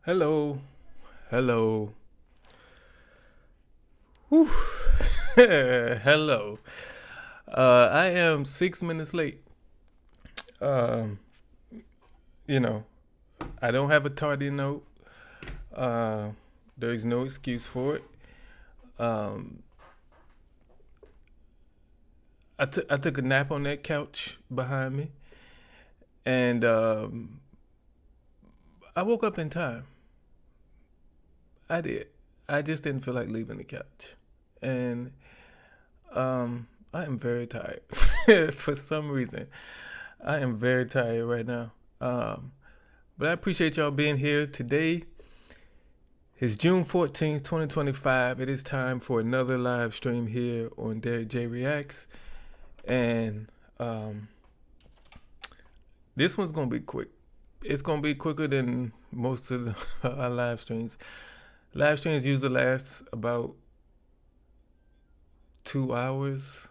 Hello, hello, Whew. Hello. I am 6 minutes late. Um, you know, I don't have a tardy note. Uh, there's no excuse for it. Um, I took a nap on that couch behind me, and I woke up in time. I did. I just didn't feel like leaving the couch, and I am very tired for some reason. I am very tired right now. Um, but I appreciate y'all being here today. It's June 14th, 2025. It is time for another live stream here on Derrick J Reacts. And this one's going to be quick. It's going to be quicker than most of our live streams. Live streams usually last about 2 hours.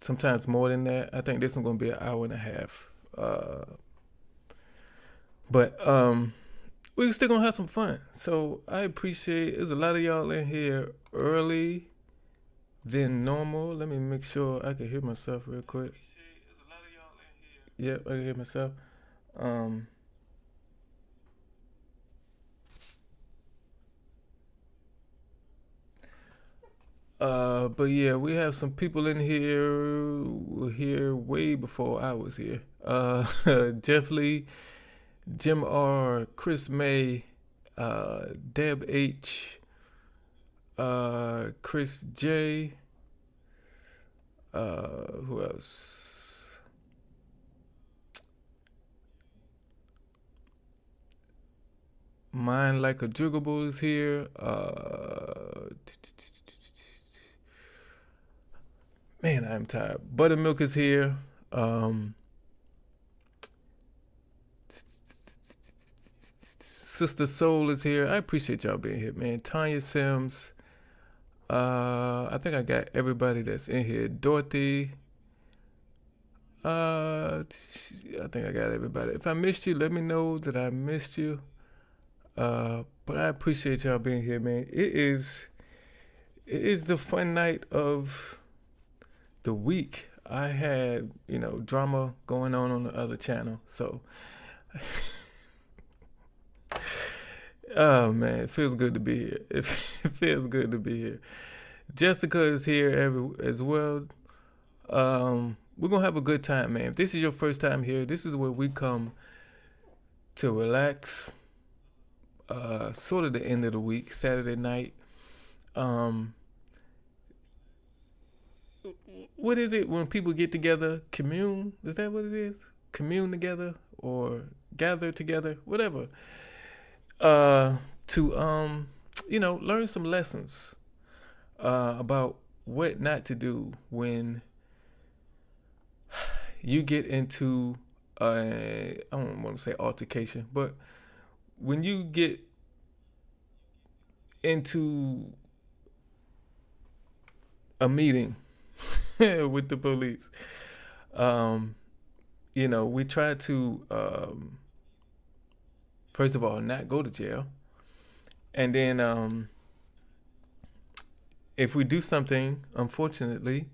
Sometimes more than that. I think this one's going to be an hour and a half. But we still gonna have some fun. So I appreciate there's a lot of y'all in here early than normal. Let me make sure I can hear myself real quick. Yep, I can hear myself. Um but yeah, we have some people in here way before I was here. Jeff Lee, Jim R, Chris May, Deb H, Chris J, who else? Mine Like a Jugable is here. Man, I'm tired. Buttermilk is here. Sister Soul is here. I appreciate y'all being here, man. Tanya Sims. I think I got everybody that's in here. Dorothy. I think I got everybody. If I missed you, let me know that I missed you. But I appreciate y'all being here, man. It is the fun night of the week. I had, drama going on the other channel. So oh man, it feels good to be here. It feels good to be here. Jessica is here as well. We're gonna have a good time, man. If this is your first time here, this is where we come to relax. Sort of the end of the week, Saturday night. What is it when people get together? Commune? Is that what it is? Commune together or gather together? Whatever. To learn some lessons about what not to do when you get into I don't want to say altercation, but when you get into a meeting with the police, we try to first of all not go to jail, and then if we do something, unfortunately,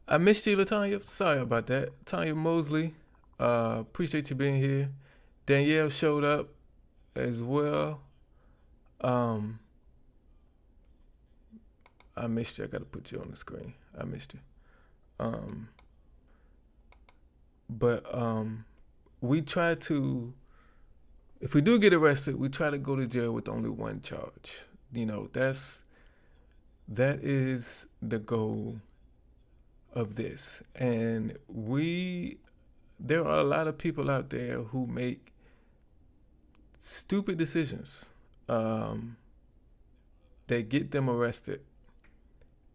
I missed you, Latanya. Sorry about that. Tanya Mosley, appreciate you being here. Danielle showed up as well. I missed you. I got to put you on the screen. I missed you. But we try to, if we do get arrested, we try to go to jail with only one charge. That is the goal of this. And there are a lot of people out there who make stupid decisions that get them arrested.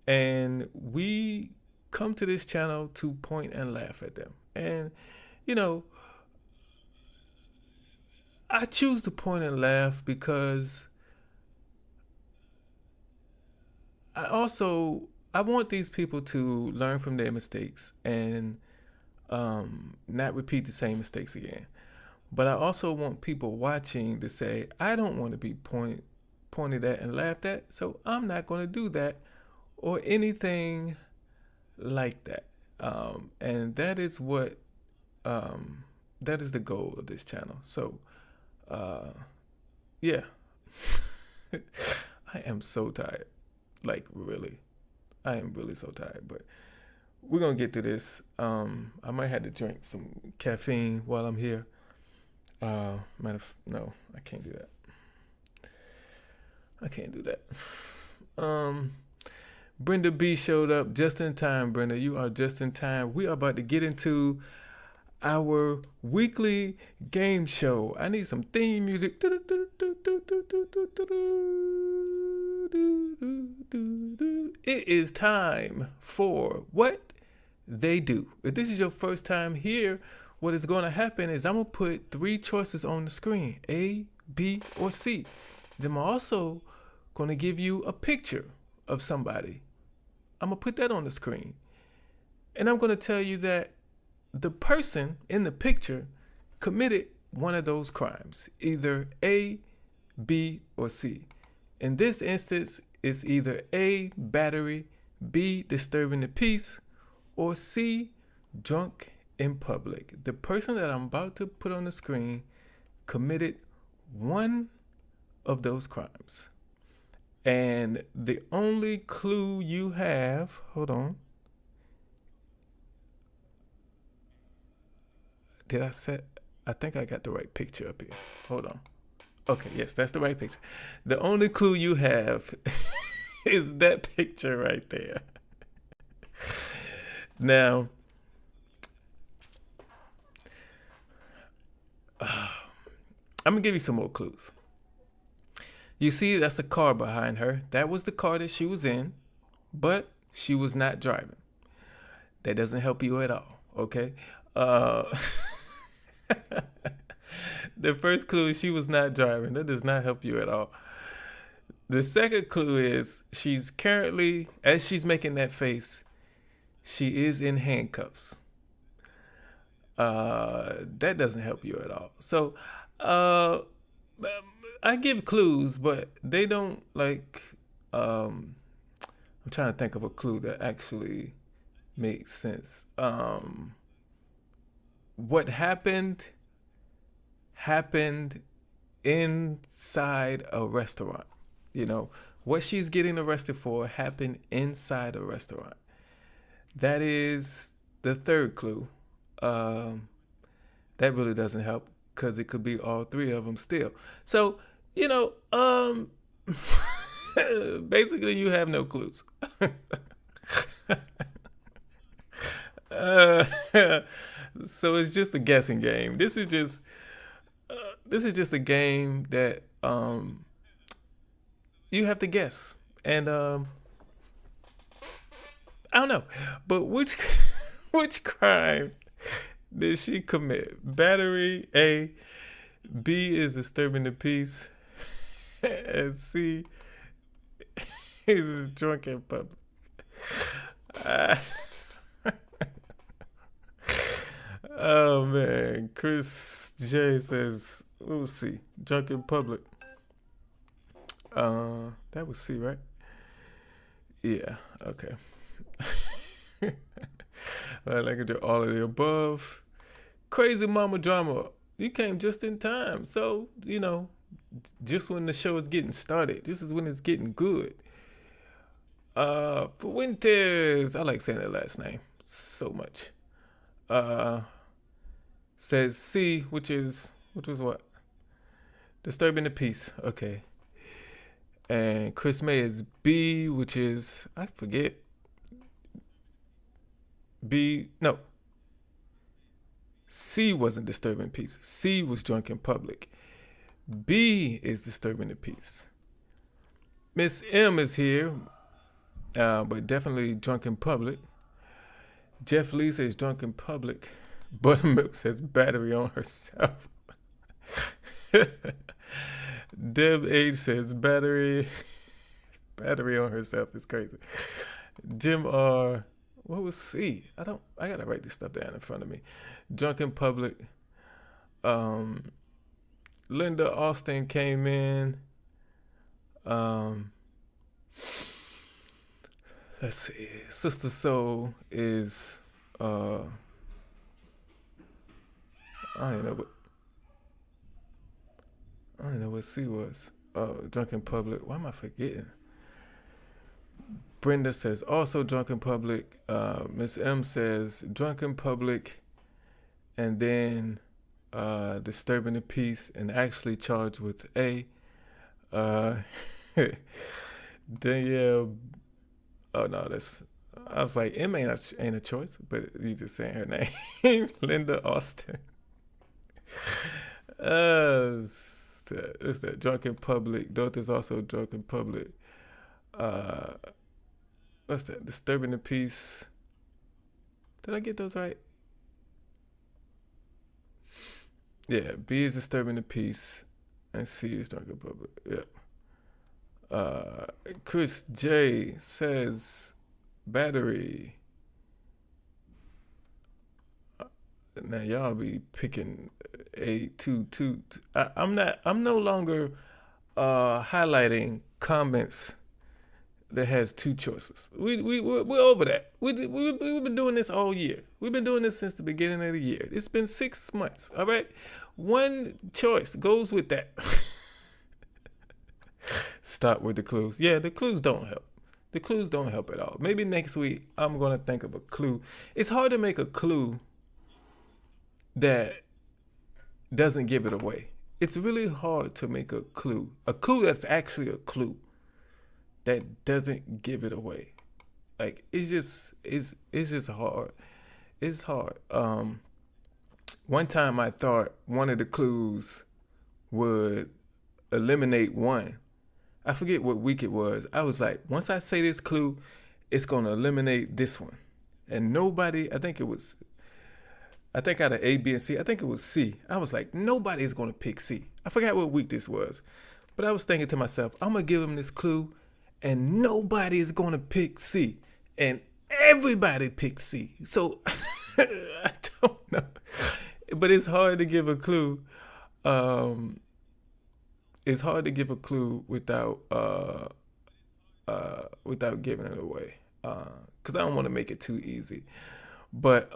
And we come to this channel to point and laugh at them. And, I choose to point and laugh because I want these people to learn from their mistakes and not repeat the same mistakes again. But I also want people watching to say, I don't want to be pointed at and laughed at, so I'm not going to do that or anything like that. And that is what that is the goal of this channel. So yeah. I am so tired. Like, really. I am really so tired. But we're going to get to this. I might have to drink some caffeine while I'm here. No, I can't do that. I can't do that. Brenda B showed up just in time. Brenda, you are just in time. We are about to get into our weekly game show. I need some theme music. It is time for What They Do. If this is your first time here, what is going to happen is I'm going to put 3 choices on the screen, A, B, or C. Then I'm also going to give you a picture of somebody. I'm going to put that on the screen. And I'm going to tell you that the person in the picture committed one of those crimes, either A, B, or C. In this instance, it's either A, battery, B, disturbing the peace, or C, drunk in public. The person that I'm about to put on the screen committed one of those crimes. And the only clue you have, hold on. I think I got the right picture up here. Hold on. Okay, yes, that's the right picture. The only clue you have is that picture right there. Now, I'm going to give you some more clues. You see, that's a car behind her. That was the car that she was in, but she was not driving. That doesn't help you at all, okay? The first clue is she was not driving. That does not help you at all. The second clue is she's currently, as she's making that face, she is in handcuffs. That doesn't help you at all. So, I give clues, but they don't I'm trying to think of a clue that actually makes sense. What happened inside a restaurant. You know, what she's getting arrested for happened inside a restaurant. That is the third clue. That really doesn't help because it could be all 3 of them still. So, you know, basically you have no clues. So it's just a guessing game. This is just a game that you have to guess. And I don't know, but which crime did she commit? Battery, A. B is disturbing the peace, and C is drunk in public. Oh man, Chris J says, we'll see, drunk in public. That was C, right? Yeah, okay. Well, I can do all of the above. Crazy mama drama. You came just in time. So, you know, just when the show is getting started, this is when it's getting good. Fuentes, I like saying that last name so much. Says C, which was what? Disturbing the peace. Okay. And Chris May is B, which is, I forget. C wasn't disturbing peace. C was drunk in public. B is disturbing the peace. Miss M is here, but definitely drunk in public. Jeff Lee says drunk in public. Buttermilk says battery on herself. Deb H says battery on herself is crazy. Jim R, What was C? I gotta write this stuff down in front of me. Drunk in public. Linda Austin came in. Let's see. Sister Soul is I don't know what C was. Drunk in public. Why am I forgetting? Brenda says also drunk in public. Miss M says drunk in public, and then disturbing the peace and actually charged with A. Danielle. Oh no, I was like, M ain't a choice, but you just saying her name. Linda Austin. It's that drunk in public. Dorothy's also drunk in public. What's that? Disturbing the peace. Did I get those right? Yeah, B is disturbing the peace, and C is drunk in public. Yeah. Chris J says battery. Now y'all be picking A2. I'm no longer highlighting comments that has two choices. We're over that. We've been doing this all year. We've been doing this since the beginning of the year. It's been 6 months. All right, one choice goes with that. Stop with the clues. Yeah, the clues don't help. The clues don't help at all. Maybe next week I'm gonna think of a clue. It's hard to make a clue that doesn't give it away. It's really hard to make a clue that's actually a clue that doesn't give it away. Like it's just hard. It's hard. One time I thought one of the clues would eliminate one. I forget what week it was. I was like, once I say this clue, it's gonna eliminate this one. And nobody, I think out of A, B, and C, I think it was C. I was like, nobody is gonna pick C. I forgot what week this was. But I was thinking to myself, I'm gonna give them this clue and nobody is gonna pick C. And everybody picked C. So I don't know. But it's hard to give a clue. It's hard to give a clue without giving it away. Because I don't want to make it too easy. But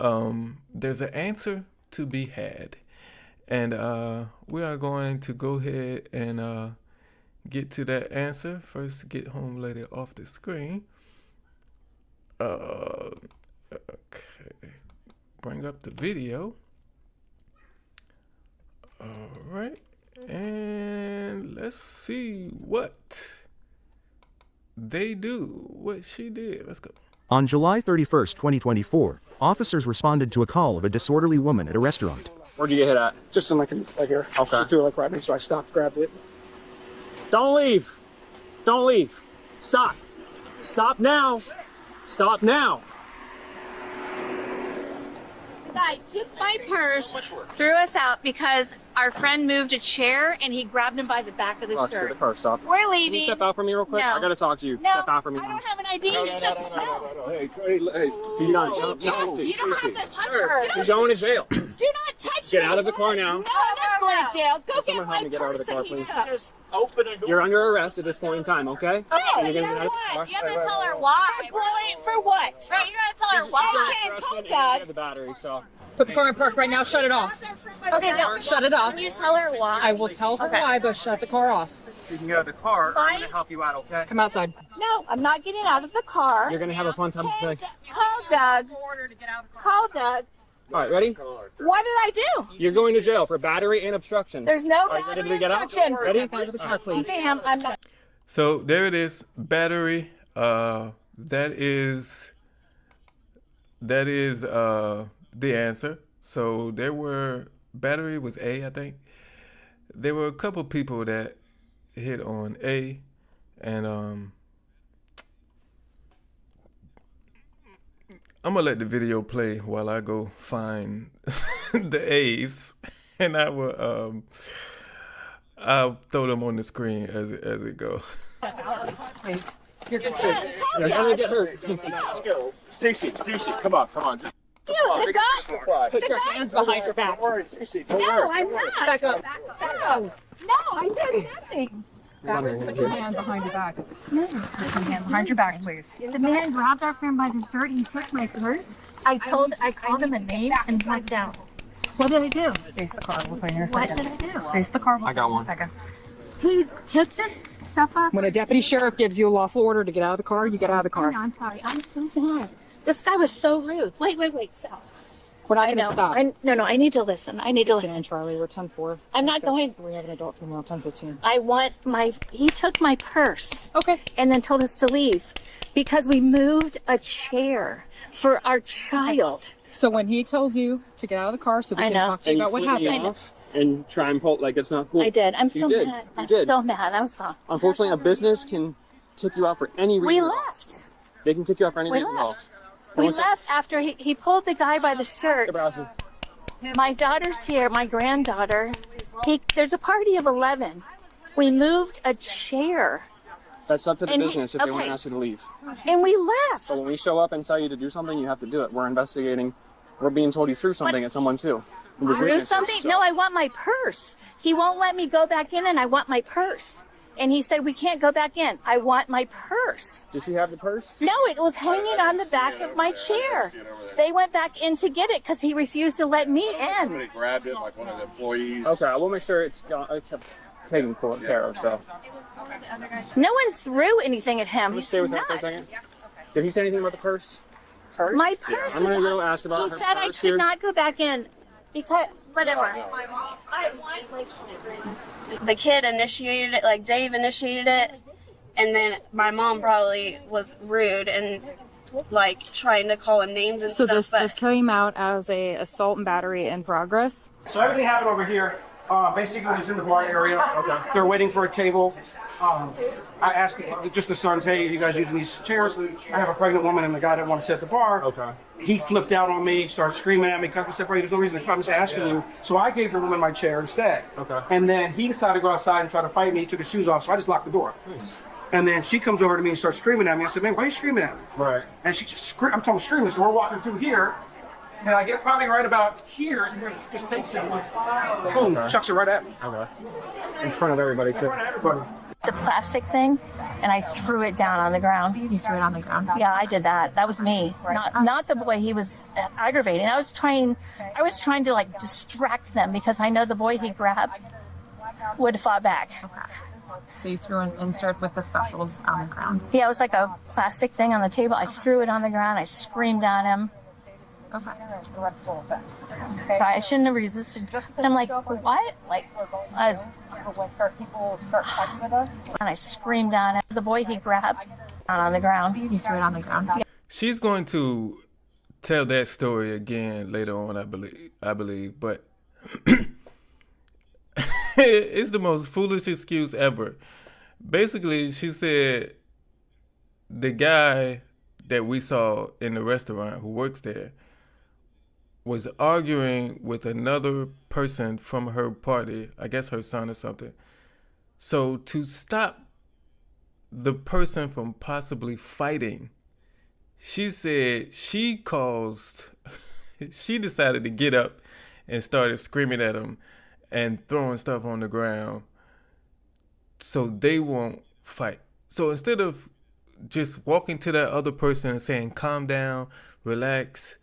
there's an answer to be had. And we are going to go ahead and get to that answer. First, get home lady off the screen. Okay. Bring up the video. All right. And let's see what they do. What she did. Let's go. On July 31st, 2024, officers responded to a call of a disorderly woman at a restaurant. Where'd you get hit at? Just in like here. Okay. She threw it like right next, so I stopped, grabbed it. Don't leave. Don't leave. Stop. Stop now. Stop now. The guy took my purse, threw us out because our friend moved a chair and he grabbed him by the back of the Sure, shirt. the car stop. We're Can leaving. you step out from me real quick? No. I gotta talk to you. No, Step out from me. I don't have an ID. No. Hey, You don't You don't have to touch her. She's going to jail. Do not touch Get me. out of the car now. No, I'm not going to jail. Go Someone get help my me get out of the purse car, that he please. took. Open the door. You're under arrest at this point in time, okay? Oh, You're you gonna know get out of the car. what? You have to tell her why. For what? Right, you gotta tell her why. You're Call arrested and you Doug. have the battery, so. Put the car in park right now. Shut it off. Okay, no. Shut it off. Can you tell her why? I will tell her why, but shut the car off. You can get out of the car. Fine. I'm gonna help you out, okay? Come outside. No, I'm not getting out of the car. You're gonna have a fun time today. Call Doug. Call Doug. All right, ready? What did I do? You're going to jail for battery and obstruction. There's no Are you ready battery to get out? obstruction. Ready? Out of the car, please. Ma'am, I'm not. So there it is. Battery. That is the answer. So there were battery was A, I think. There were a couple people that hit on A, and I'm gonna let the video play while I go find the A's, and I will I'll throw them on the screen as it go. Please. You're gonna get hurt. Let's go. Stacy, come on. Just You, the guy. Put your hands behind your back. don't worry, Stacy. Don't No, worry. I'm not. Back up. No, I did nothing. Put your hand behind your back. Put your hand behind your back, please. The man grabbed our friend by the shirt and took my purse. I called him a name and went down. What did I do? Face the car. We'll find you in a What second. did I do? Face the car. I got one. Second. He took the stuff off. When a deputy sheriff gives you a lawful order to get out of the car, you get out of the car. No, I'm sorry. I'm so mad. This guy was so rude. Wait. Stop. We're not I going to know. stop. No. I need to listen. I need to Get listen. in, Charlie. We're 10-4. I'm not going- We have an adult female 10-15. I want my. He took my purse. Okay. And then told us to leave because we moved a chair for our child. So when he tells you to get out of the car so we I can know. talk to you about what happened. Off and try and pull like it's not cool. I did. I'm You so did. mad. You I'm did. so mad. I was wrong. Unfortunately, a business can kick you out for any reason. We at all. left. They can kick you out for any We reason at all. left. We left after he pulled the guy by the shirt. Hey, Browson. My daughter's here, my granddaughter. There's a party of 11. We moved a chair That's up to the And- business if they want okay. to ask you to leave. and we left. But when we show up and tell you to do something, you have to do it. We're investigating. We're being told you threw something at someone too. We're Threw witnesses, something? so- No, I want my purse. He won't let me go back in and I want my purse. And he said, we can't go back in. I want my purse. Does she have the purse? No, it was hanging on the back of my chair. They went back in to get it because he refused to let me in. Somebody grabbed it, like one of the employees. Okay, we'll make sure it's taken care of. So No one threw anything at him. let's He's stay with him for a nuts. second. Did he say anything about the purse? My purse. I'm gonna was go on- ask about He her said I purse could here. not go back in because whatever. The kid initiated it, like Dave initiated it, and then my mom probably was rude and like trying to call him names and So stuff. this came out as a assault and battery in progress. So everything happened over here. Basically, it was in the bar area. Okay. They're waiting for a table. I asked just the sons, hey, are you guys using these chairs? I have a pregnant woman and the guy didn't want to sit at the bar. Okay. He flipped out on me, started screaming at me. I said, there's no reason to come. I'm just asking you. So I gave the woman my chair instead. Okay. And then he decided to go outside and try to fight me. He took his shoes off, so I just locked the door. Nice. And then she comes over to me and starts screaming at me. I said, man, why are you screaming at me? Right. And she just I'm talking screaming. So we're walking through here. And I get probably right about here. And here she just takes it. And boom, chucks it right at me. Okay. In front of everybody In too. front of everybody. The plastic thing, and I threw it down on the ground. You threw it on the ground. Yeah, I did that. That was me, not the boy. He was aggravating. I was trying to like distract them because I know the boy he grabbed would have fought back. So you threw an insert with the specials on the ground. Yeah, it was like a plastic thing on the table. I threw it on the ground. I screamed at him. Okay. Sorry, I shouldn't have resisted. But I'm like, what? Like, and I screamed at him. The boy he grabbed on the ground. You threw it on the ground. She's going to tell that story again later on, I believe, but it's the most foolish excuse ever. Basically, she said the guy that we saw in the restaurant who works there was arguing with another person from her party, I guess her son or something. So to stop the person from possibly fighting, she said she decided to get up and started screaming at him and throwing stuff on the ground so they won't fight. So instead of just walking to that other person and saying, calm down, relax,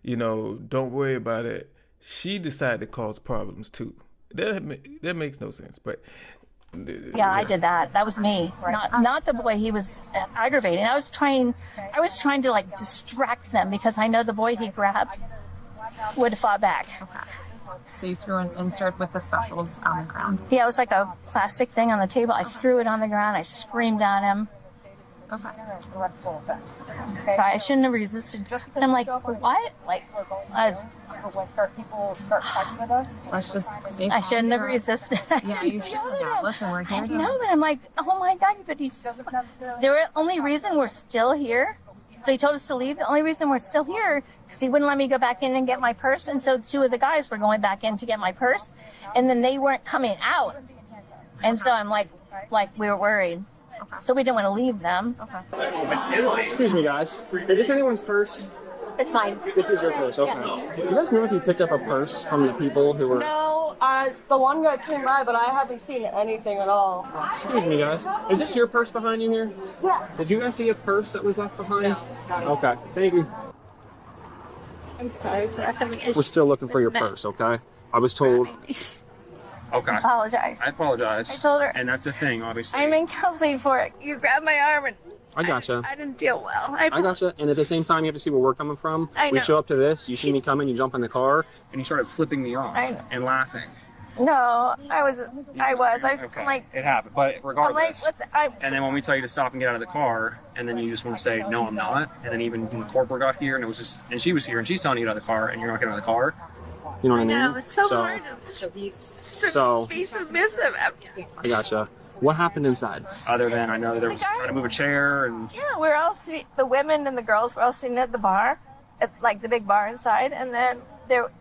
don't worry about it, she decided to cause problems too. That makes no sense, but Yeah, I did that. That was me, not the boy. He was aggravating. I was trying to like distract them because I know the boy he grabbed would have fought back. So you threw an insert with the specials on the ground. Yeah, it was like a plastic thing on the table. I threw it on the ground. I screamed at him. Okay. Sorry, I shouldn't have resisted. But I'm like, what? Like, Let's just stay. I shouldn't have resisted. Yeah, you shouldn't have. Listen, we're here. No, but I'm like, oh my God, but he's. The only reason we're still here. So he told us to leave. The only reason we're still here because he wouldn't let me go back in and get my purse. And so two of the guys were going back in to get my purse, and then they weren't coming out. And so I'm like we were worried. So we didn't want to leave them. Excuse me, guys. Is this anyone's purse? It's mine. This is your purse, okay. You guys know if you picked up a purse from the people who were... No, the one guy came by, but I haven't seen anything at all. Excuse me, guys. Is this your purse behind you here? Yeah. Did you guys see a purse that was left behind? Okay, thank you. I'm sorry, sir. I'm having issues. We're still looking for your purse, okay? I was told... Okay. I apologize. I apologize. I told her. And that's the thing, obviously. I'm in counseling for it. You grabbed my arm and I gotcha. I didn't feel well. I gotcha. And at the same time, you have to see where we're coming from. I We know. show up to this, you see me coming, you jump in the car, and you started flipping me off I know. and laughing. No, I was. Okay. I'm like, It happened, but I'm like, regardless. what the, And then when we tell you to stop and get out of the car, and then you just want to say, no, I'm not. And then even when the corporate got here, and it was just, and she was here, and she's telling you to get out of the car, and you're not getting out of the car. You know what I mean? no, it's so hard to be submissive. I gotcha. What happened inside? Other than I know there was trying to move a chair and... Yeah, we're all sitting, the women and the girls were all sitting at the bar, at like the big bar inside, and then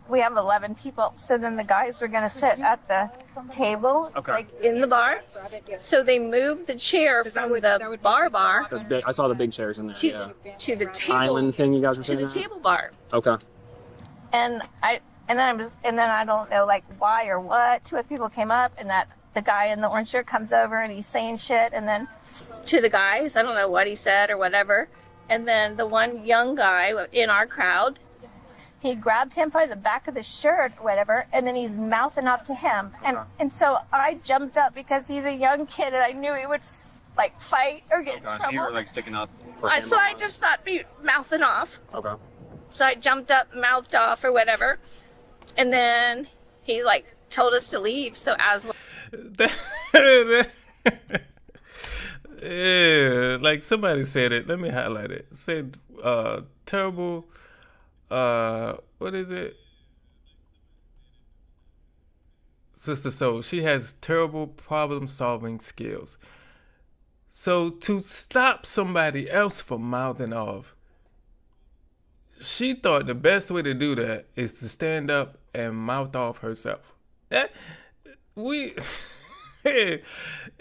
we have 11 people. So then the guys were going to sit at the table, like in the bar. So they moved the chair from the bar I saw the big chairs in there, to the table. Island thing you guys were To saying? the table bar. Okay. And then I don't know like why or what. 2 other people came up, and that the guy in the orange shirt comes over and he's saying shit, and then to the guys, I don't know what he said or whatever. And then the one young guy in our crowd, he grabbed him by the back of the shirt or whatever, and then he's mouthing off to him. And so I jumped up because he's a young kid, and I knew he would like fight or get in trouble. So you were like sticking up for him. So I just thought be mouthing off. Okay. So I jumped up, mouthed off or whatever, and then he like told us to leave. So as yeah, like somebody said it. Let me highlight it. It said terrible. What is it? Sister Soul. She has terrible problem-solving skills. So to stop somebody else from mouthing off, she thought the best way to do that is to stand up and mouth off herself.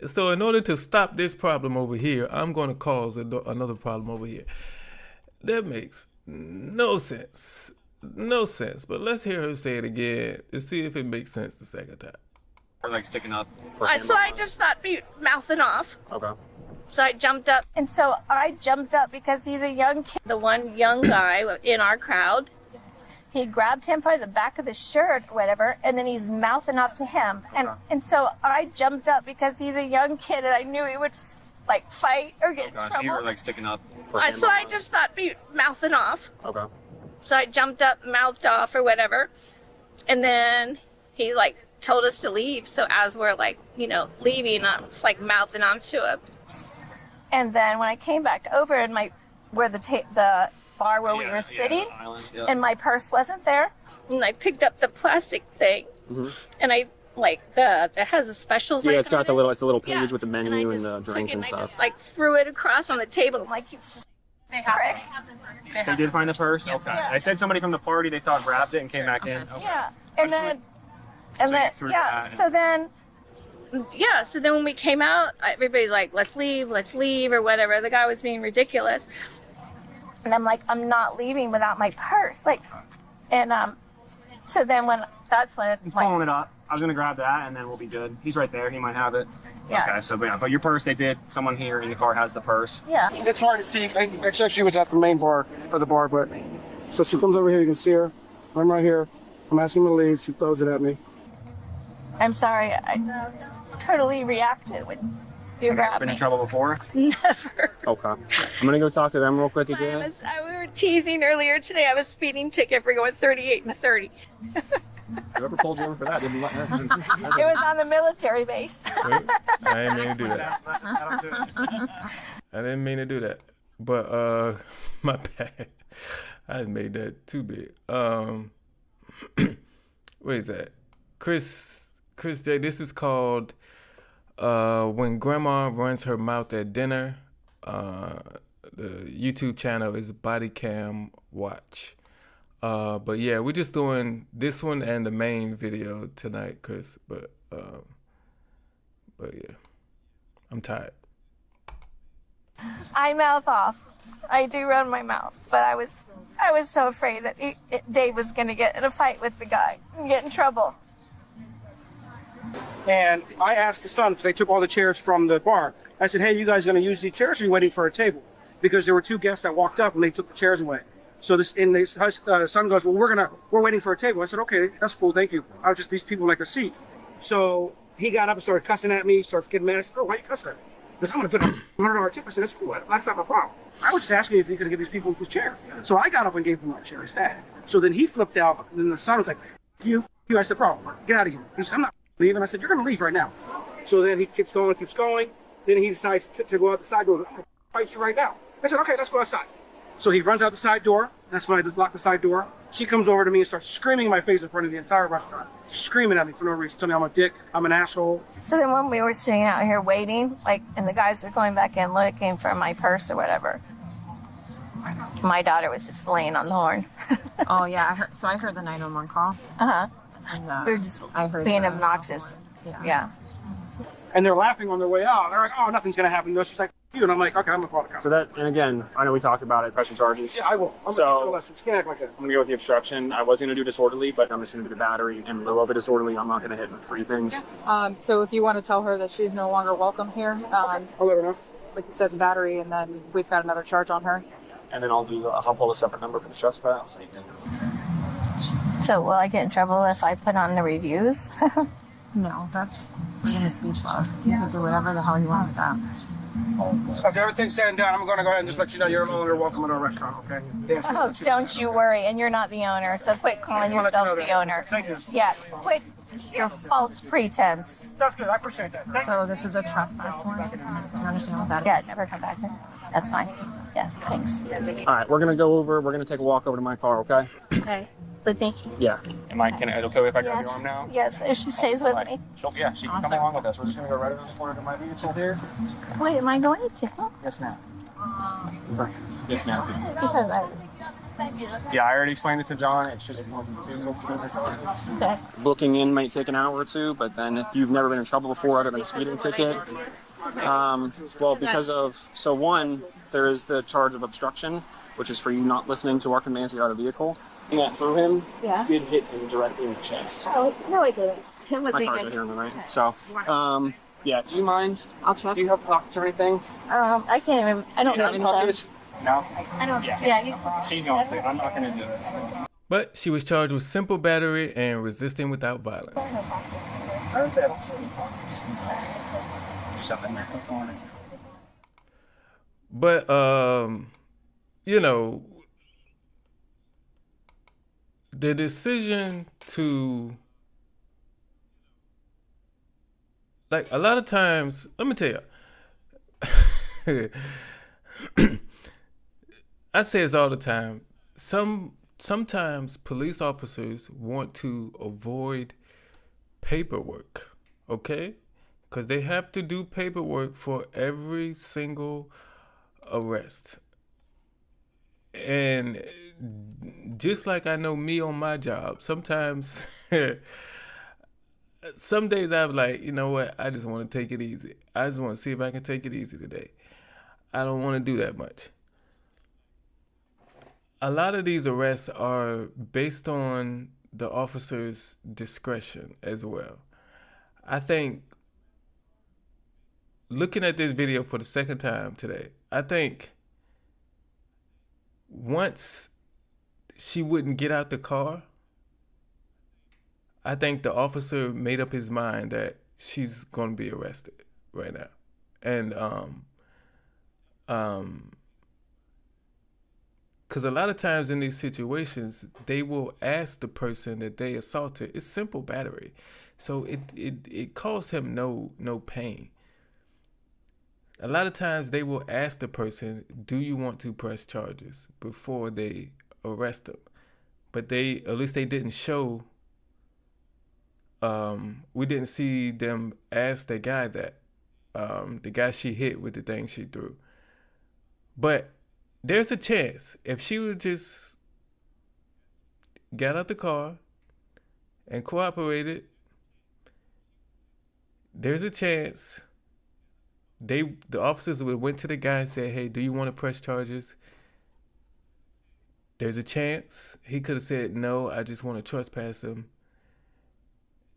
So in order to stop this problem over here, I'm going to cause another problem over here. That makes no sense. No sense. But let's hear her say it again and see if it makes sense the second time. Or like sticking up for him. So I just thought be mouthing off. Okay. So I jumped up. And so I jumped up because he's a young kid. The one young guy in our crowd, he grabbed him by the back of the shirt or whatever, and then he's mouthing off to him. And so I jumped up because he's a young kid, and I knew he would like fight or get in trouble. So you were like sticking up for him. So I just thought be mouthing off. Okay. So I jumped up, mouthed off or whatever, and then he like told us to leave. So as we're like, leaving, I'm just like mouthing onto him. And then when I came back over in where the bar where we were sitting, and my purse wasn't there, and I picked up the plastic thing, and I it has the specials. Yeah, it's got the little page with the menu and the drinks and stuff. I just like threw it across on the table. I'm like, you prick. They did find the purse? Okay. I said somebody from the party they thought grabbed it and came back in. Okay. Yeah, so then when we came out, everybody's like, let's leave, or whatever. The guy was being ridiculous. And I'm like, I'm not leaving without my purse. So then that's when He's pulling it up. I was going to grab that and then we'll be good. He's right there. He might have it. Yeah. Okay, so but your purse, someone here in the car has the purse. Yeah. It's hard to see, except she was at the main bar of the bar, but so she comes over here, you can see her. I'm right here. I'm asking her to leave. She throws it at me. I'm sorry. I totally reacted when you grabbed Been me. in trouble before? Never. Okay. I'm going to go talk to them real quick again. We were teasing earlier today. I have a speeding ticket for going 38 and a 30. Whoever pulled you over for that didn't let It was on the military base. I didn't mean to do that. I didn't mean to do that. But my bad. I made that too big. What is that? Chris J, this is called When Grandma Runs Her Mouth at Dinner. The YouTube channel is Bodycam Watch. But yeah, we're just doing this one and the main video tonight, Chris. But yeah, I'm tired. I mouth off. I do run my mouth, but I was so afraid that Dave was going to get in a fight with the guy and get in trouble. And I asked the son, because they took all the chairs from the bar. I said, hey, you guys going to use these chairs or are you waiting for a table? Because there were two guests that walked up and they took the chairs away. So the son goes, well, we're waiting for a table. I said, okay, that's cool, thank you. These people like a seat. So he got up and started cussing at me, starts getting mad. I said, oh, why are you cussing at me? He goes, I'm going to put a $100 tip. I said, that's cool, that's not my problem. I was just asking if you could give these people a chair. So I got up and gave him my chair instead. So then he flipped out, and then the son was like, you. I said, problem, get out of here. He said, I'm not leaving. I said, you're going to leave right now. So then he keeps going. Then he decides to go out the side door. I'm going to fight you right now. I said, okay, let's go outside. So he runs out the side door. That's when I just lock the side door. She comes over to me and starts screaming in my face in front of the entire restaurant. Screaming at me for no reason. Telling me I'm a dick, I'm an asshole. So then when we were sitting out here waiting, and the guys were going back in looking for my purse or whatever, my daughter was just laying on the horn. Oh, yeah. I heard the 911 call. Uh-huh. And, we were just I heard being obnoxious. Yeah. And they're laughing on their way out. They're like, oh, nothing's going to happen. No, she's like, you. And I'm like, okay, I'm going to call the cops. So that, and again, I know we talked about it, pressing charges. Yeah, I will. I'm going to act like that. I'm going to go with the obstruction. I was going to do disorderly, but I'm just going to do the battery. And a little bit disorderly, I'm not going to hit the three things. So if you want to tell her that she's no longer welcome here, I'll let her know. like you said, the battery, and then we've got another charge on her. And then I'll pull a separate number for the trespass. So will I get in trouble if I put on the reviews? No, that's freedom of speech, love. You can do whatever the hell you want with that. After everything's said and done, I'm going to go ahead and just let you know you're no longer welcome at our restaurant, okay? Yes, Oh, don't you worry, and you're not the owner, so quit calling yourself the owner. Thank you. Yeah, quit your false pretense. That's good. I appreciate that. Thank So this is a trespass warrant. Do you understand what that Yeah, is? never come back. That's fine. Yeah, thanks. All right, we're going to take a walk over to my car, okay? Okay. With me? Yeah. Is it okay if I grab Yes. your arm now? Yes, if she stays with me. She can come along with us. We're just going to go right around the corner to my vehicle here. Wait, am I going to? Yes, ma'am. Yes, ma'am. Because Yeah, I already explained it to John. It should have been 2 misdemeanor charges. okay. Looking in might take an hour or two, but then if you've never been in trouble before other than a speeding ticket, one, there is the charge of obstruction, which is for you not listening to our commands to get out of the vehicle. And that through him did hit him directly in the chest. Oh, no, I didn't. It was My car's right here on the right. So, yeah, do you mind? I'll check. Do you have pockets or anything? I can't even. I don't Do you have any know. pockets? No? I don't. Yeah, you. She's going to. I'm not going to do this. But she was charged with simple battery and resisting without violence. I was able to pockets. Something there. But the decision to, like, a lot of times, let me tell you, I say this all the time. Sometimes police officers want to avoid paperwork, okay? Because they have to do paperwork for every single arrest. And just like I know me on my job, sometimes, some days I'm like, you know what, I just want to take it easy. I just want to see if I can take it easy today. I don't want to do that much. A lot of these arrests are based on the officer's discretion as well. I think, looking at this video for the second time today, I think once she wouldn't get out the car, I think the officer made up his mind that she's going to be arrested right now. And because a lot of times in these situations, they will ask the person that they assaulted. It's simple battery, so it caused him no pain. A lot of times they will ask the person, do you want to press charges, before they arrest them. But at least they didn't show, we didn't see them ask the guy that, the guy she hit with the thing she threw. But there's a chance, if she would just got out the car and cooperated, there's a chance the officers would went to the guy and said, "Hey, do you want to press charges?" There's a chance he could have said, "No, I just want to trespass them,"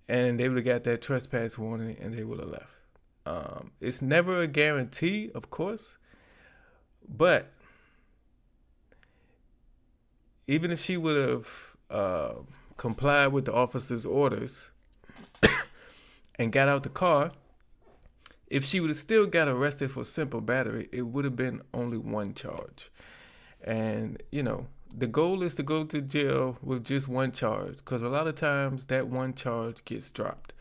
and they would have got that trespass warning, and they would have left. It's never a guarantee, of course, but even if she would have complied with the officer's orders and got out the car, if she would have still got arrested for simple battery, it would have been only one charge. And, you know, the goal is to go to jail with just one charge, because a lot of times that one charge gets dropped.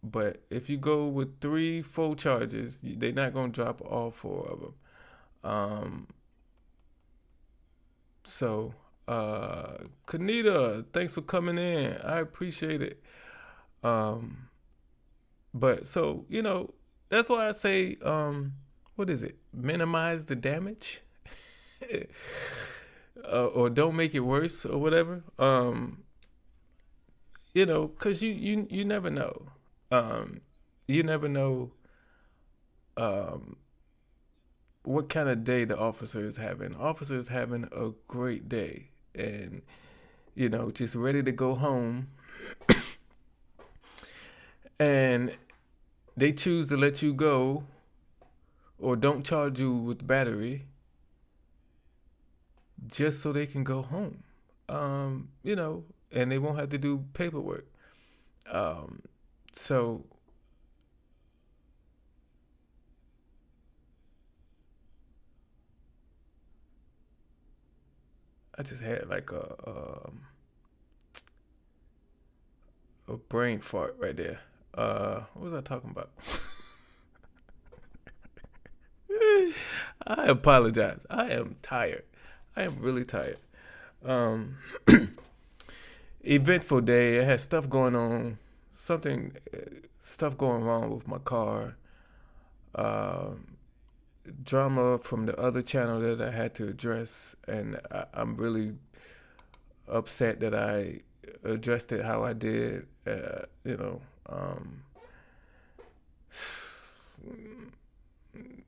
But if you go with 3-4 charges, they're not going to drop all 4 of them. So, Kanita, thanks for coming in. I appreciate it. But so, you know, that's why I say, what is it? Minimize the damage, or don't make it worse, or whatever. You know, cause you never know. You never know, what kind of day the officer is having. Officer is having a great day, and, you know, just ready to go home. And they choose to let you go or don't charge you with battery just so they can go home. You know, and they won't have to do paperwork. So I just had like a brain fart right there. What was I talking about? I apologize. I am tired. I am really tired. Eventful day. I had stuff going on. Stuff going wrong with my car. Drama from the other channel that I had to address, and I'm really upset that I addressed it how I did. You know.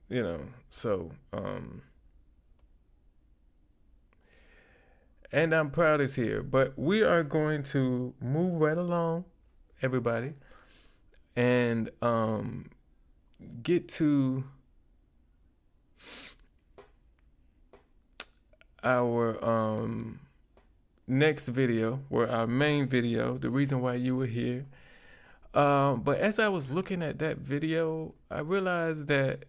You know, so and I'm proud it's here, but we are going to move right along, everybody, and get to our next video, or our main video, the reason why you were here. But as I was looking at that video, I realized that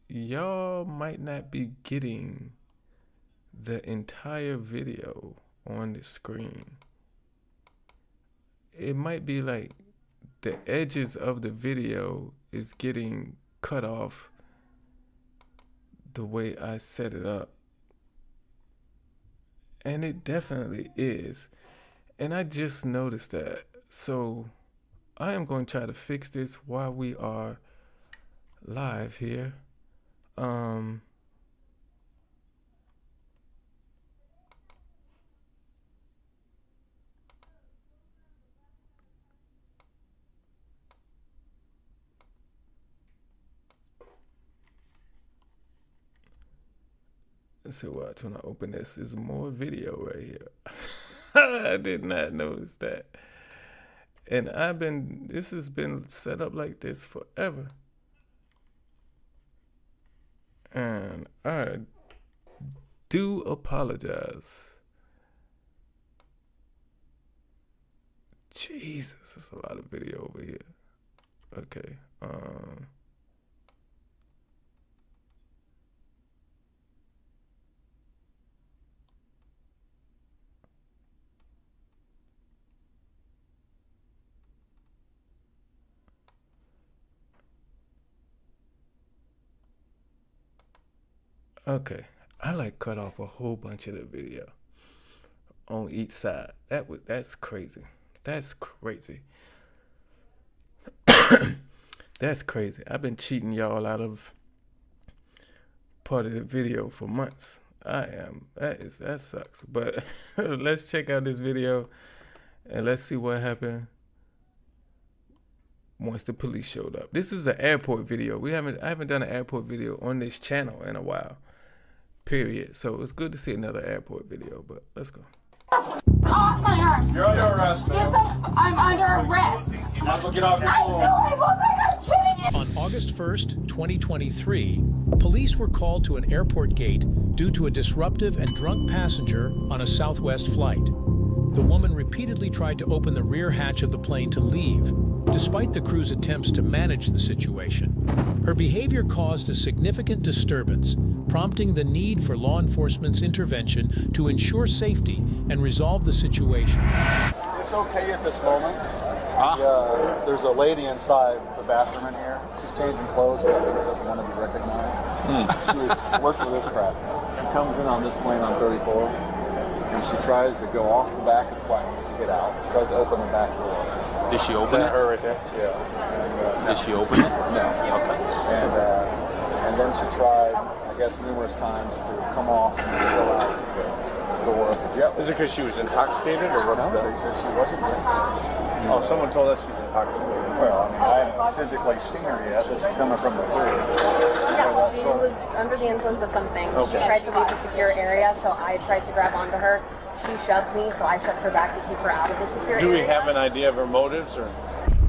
y'all might not be getting the entire video on the screen. It might be like the edges of the video is getting cut off the way I set it up. And it definitely is. And I just noticed that. So I am going to try to fix this while we are live here. Let's see what, when I open this, there's more video right here. I did not notice that. And this has been set up like this forever. And I do apologize. Jesus, there's a lot of video over here. Okay. Okay, I like cut off a whole bunch of the video on each side. That's crazy. That's crazy. That's crazy. I've been cheating y'all out of part of the video for months. That sucks. But let's check out this video and let's see what happened once the police showed up. This is an airport video. I haven't done an airport video on this channel in a while. Period. So it's good to see another airport video, but let's go. Off my arm. You're under arrest, Get I'm under arrest. Now go get off your phone. I look like I'm kidding you. On August 1st, 2023, police were called to an airport gate due to a disruptive and drunk passenger on a Southwest flight. The woman repeatedly tried to open the rear hatch of the plane to leave, despite the crew's attempts to manage the situation. Her behavior caused a significant disturbance, prompting the need for law enforcement's intervention to ensure safety and resolve the situation. It's okay at this moment. There's a lady inside the bathroom in here. She's changing clothes, but I think she doesn't want to be recognized. She was listen to this crap. She comes in on this plane on 34, and she tries to go off the back of the plane to get out. She tries to open the back door. Did she open it? Her right there? Yeah. Did she open it? No. Okay. And then she tried, I guess, numerous times to come off and go out the door of the jet. Is it because she was intoxicated, or what's that? They said she wasn't drinking. Oh, someone told us she's intoxicated. Well, I mean, I haven't physically seen her yet. This is coming from the crew. Yeah, she was under the influence of something. Okay. She tried to leave the secure area, so I tried to grab onto her. She shoved me, so I shoved her back to keep her out of the secure area. Do we have an idea of her motives, or?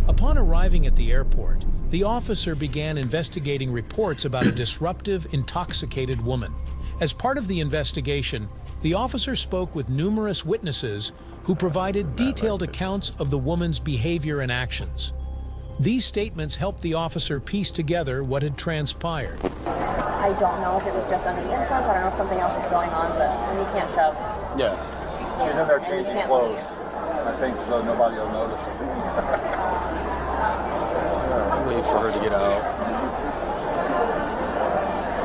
Upon arriving at the airport, the officer began investigating reports about a disruptive, intoxicated woman. As part of the investigation, the officer spoke with numerous witnesses who provided detailed accounts of the woman's behavior and actions. These statements helped the officer piece together what had transpired. I don't know if it was just under the influence. I don't know if something else is going on, but you can't shove. Yeah. She's in there changing clothes. I think so nobody will notice her. Wait for her to get out.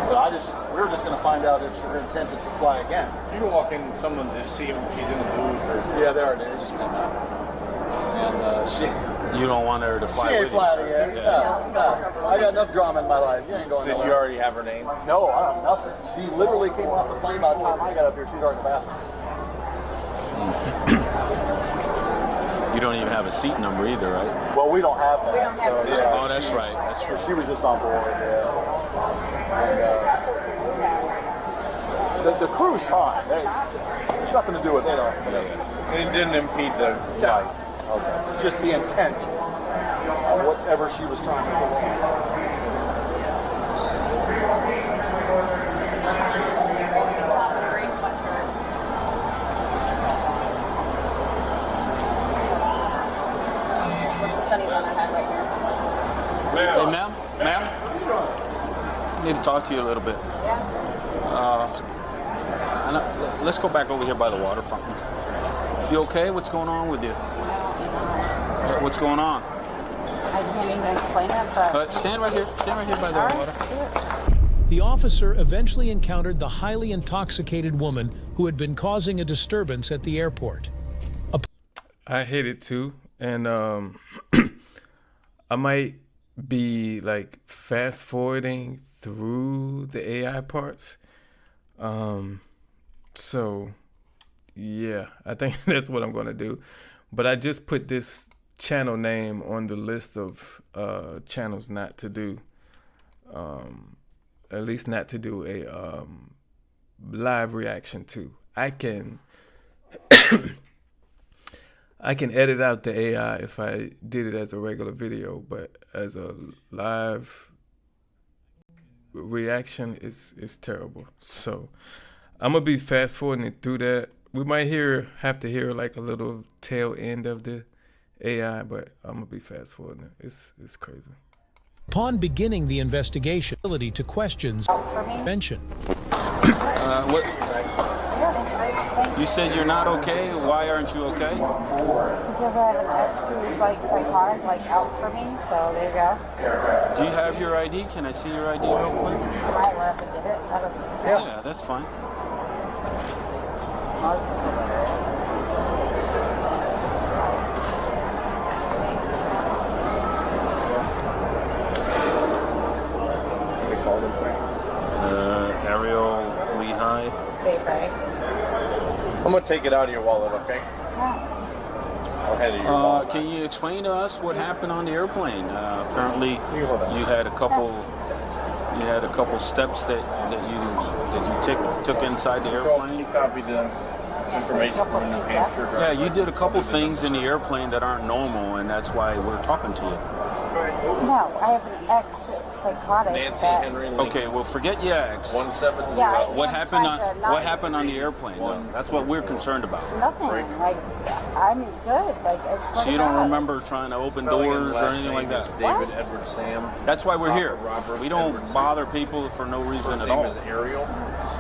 But we were just going to find out if her intent is to fly again. You can walk in, someone to see if she's in the booth, or? Yeah, they already just came out. And she... You don't want her to fly She ain't with you? flying yet. No. I got enough drama in my life. You ain't going Did nowhere. you already have her name? No, I don't know nothing. She literally came off the plane by the time I got up here. She's already in the bathroom. You don't even have a seat number either, right? Well, we don't have that. We don't have so, yeah, Oh, that's right. That's true. So she was just on board, And, the crew's fine. There's nothing to do with it. It didn't impede the flight. Okay. It's just the intent of whatever she was trying to do. Sunny's on her head right here. Hey, ma'am? I need to talk to you a little bit. Let's go back over here by the waterfront. You okay? What's going on with you? What's going on? I can't even explain it, but... Stand right here. Stand right here by the water. The officer eventually encountered the highly intoxicated woman who had been causing a disturbance at the airport. I hate it too, and I might be like fast forwarding through the AI parts. So yeah, I think that's what I'm gonna do. But I just put this channel name on the list of channels not to do. At least not to do a live reaction to. I can edit out the AI if I did it as a regular video, but as a live reaction, it's terrible. So I'm gonna be fast forwarding through that. We might have to hear like a little tail end of the AI, but I'm gonna be fast forwarding it. It's crazy. Upon beginning the investigation, ability to questions mention. What? You said you're not okay. Why aren't you okay? Because I have an ex who's like psychotic, like out for me, so there you go. Do you have your ID? Can I see your ID real quick? I love to get it. I don't know. Yeah, that's fine. Oh, this is hilarious. Ariel Lehigh. Dave, right? I'm gonna take it out of your wallet, okay? Yeah. ahead of your ball. Can you explain to us what happened on the airplane? Apparently, you had a couple steps that you took inside the airplane. You copied the information from New Hampshire. Yeah, you did a couple things in the airplane that aren't normal, and that's why we're talking to you. No, I have an ex that's psychotic. Nancy Henry Lincoln. Okay, well, forget your ex. 170. Yeah, What happened on the airplane? Though? That's what we're concerned about. Nothing. Like, I'm good. Like, I swear So you to don't God. remember trying to open doors or anything like that? David Edward Sam. That's why we're here. Robert We don't Edward bother people for no reason His at name all. is Ariel.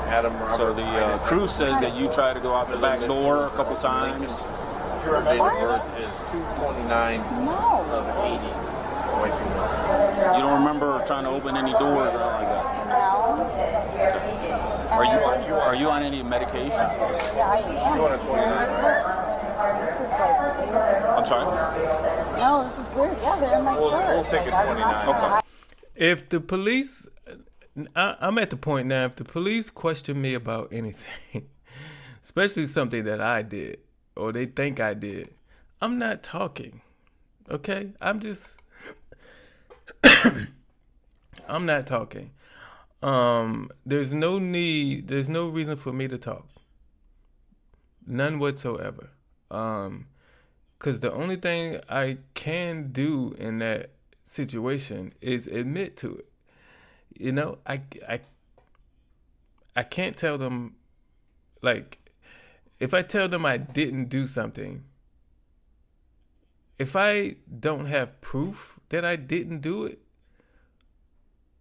Adam Robert. So the crew says that you tried to go out the back door a couple times. Your date of birth is 2/29 of 80. Away from you. You don't remember trying to open any doors or anything like that? No. Are you on any medication? Yeah, I am. You're on a 29, right? This is like weird. I'm sorry? No, this is weird. Yeah, they're in my We'll purse. take it Like, I'm not 29. trying to If the police, I'm at the point now, if the police question me about anything, especially something that I did or they think I did, I'm not talking. Okay? I'm not talking. There's no reason for me to talk. None whatsoever. Because the only thing I can do in that situation is admit to it. You know, I can't tell them, like, if I tell them I didn't do something, if I don't have proof that I didn't do it,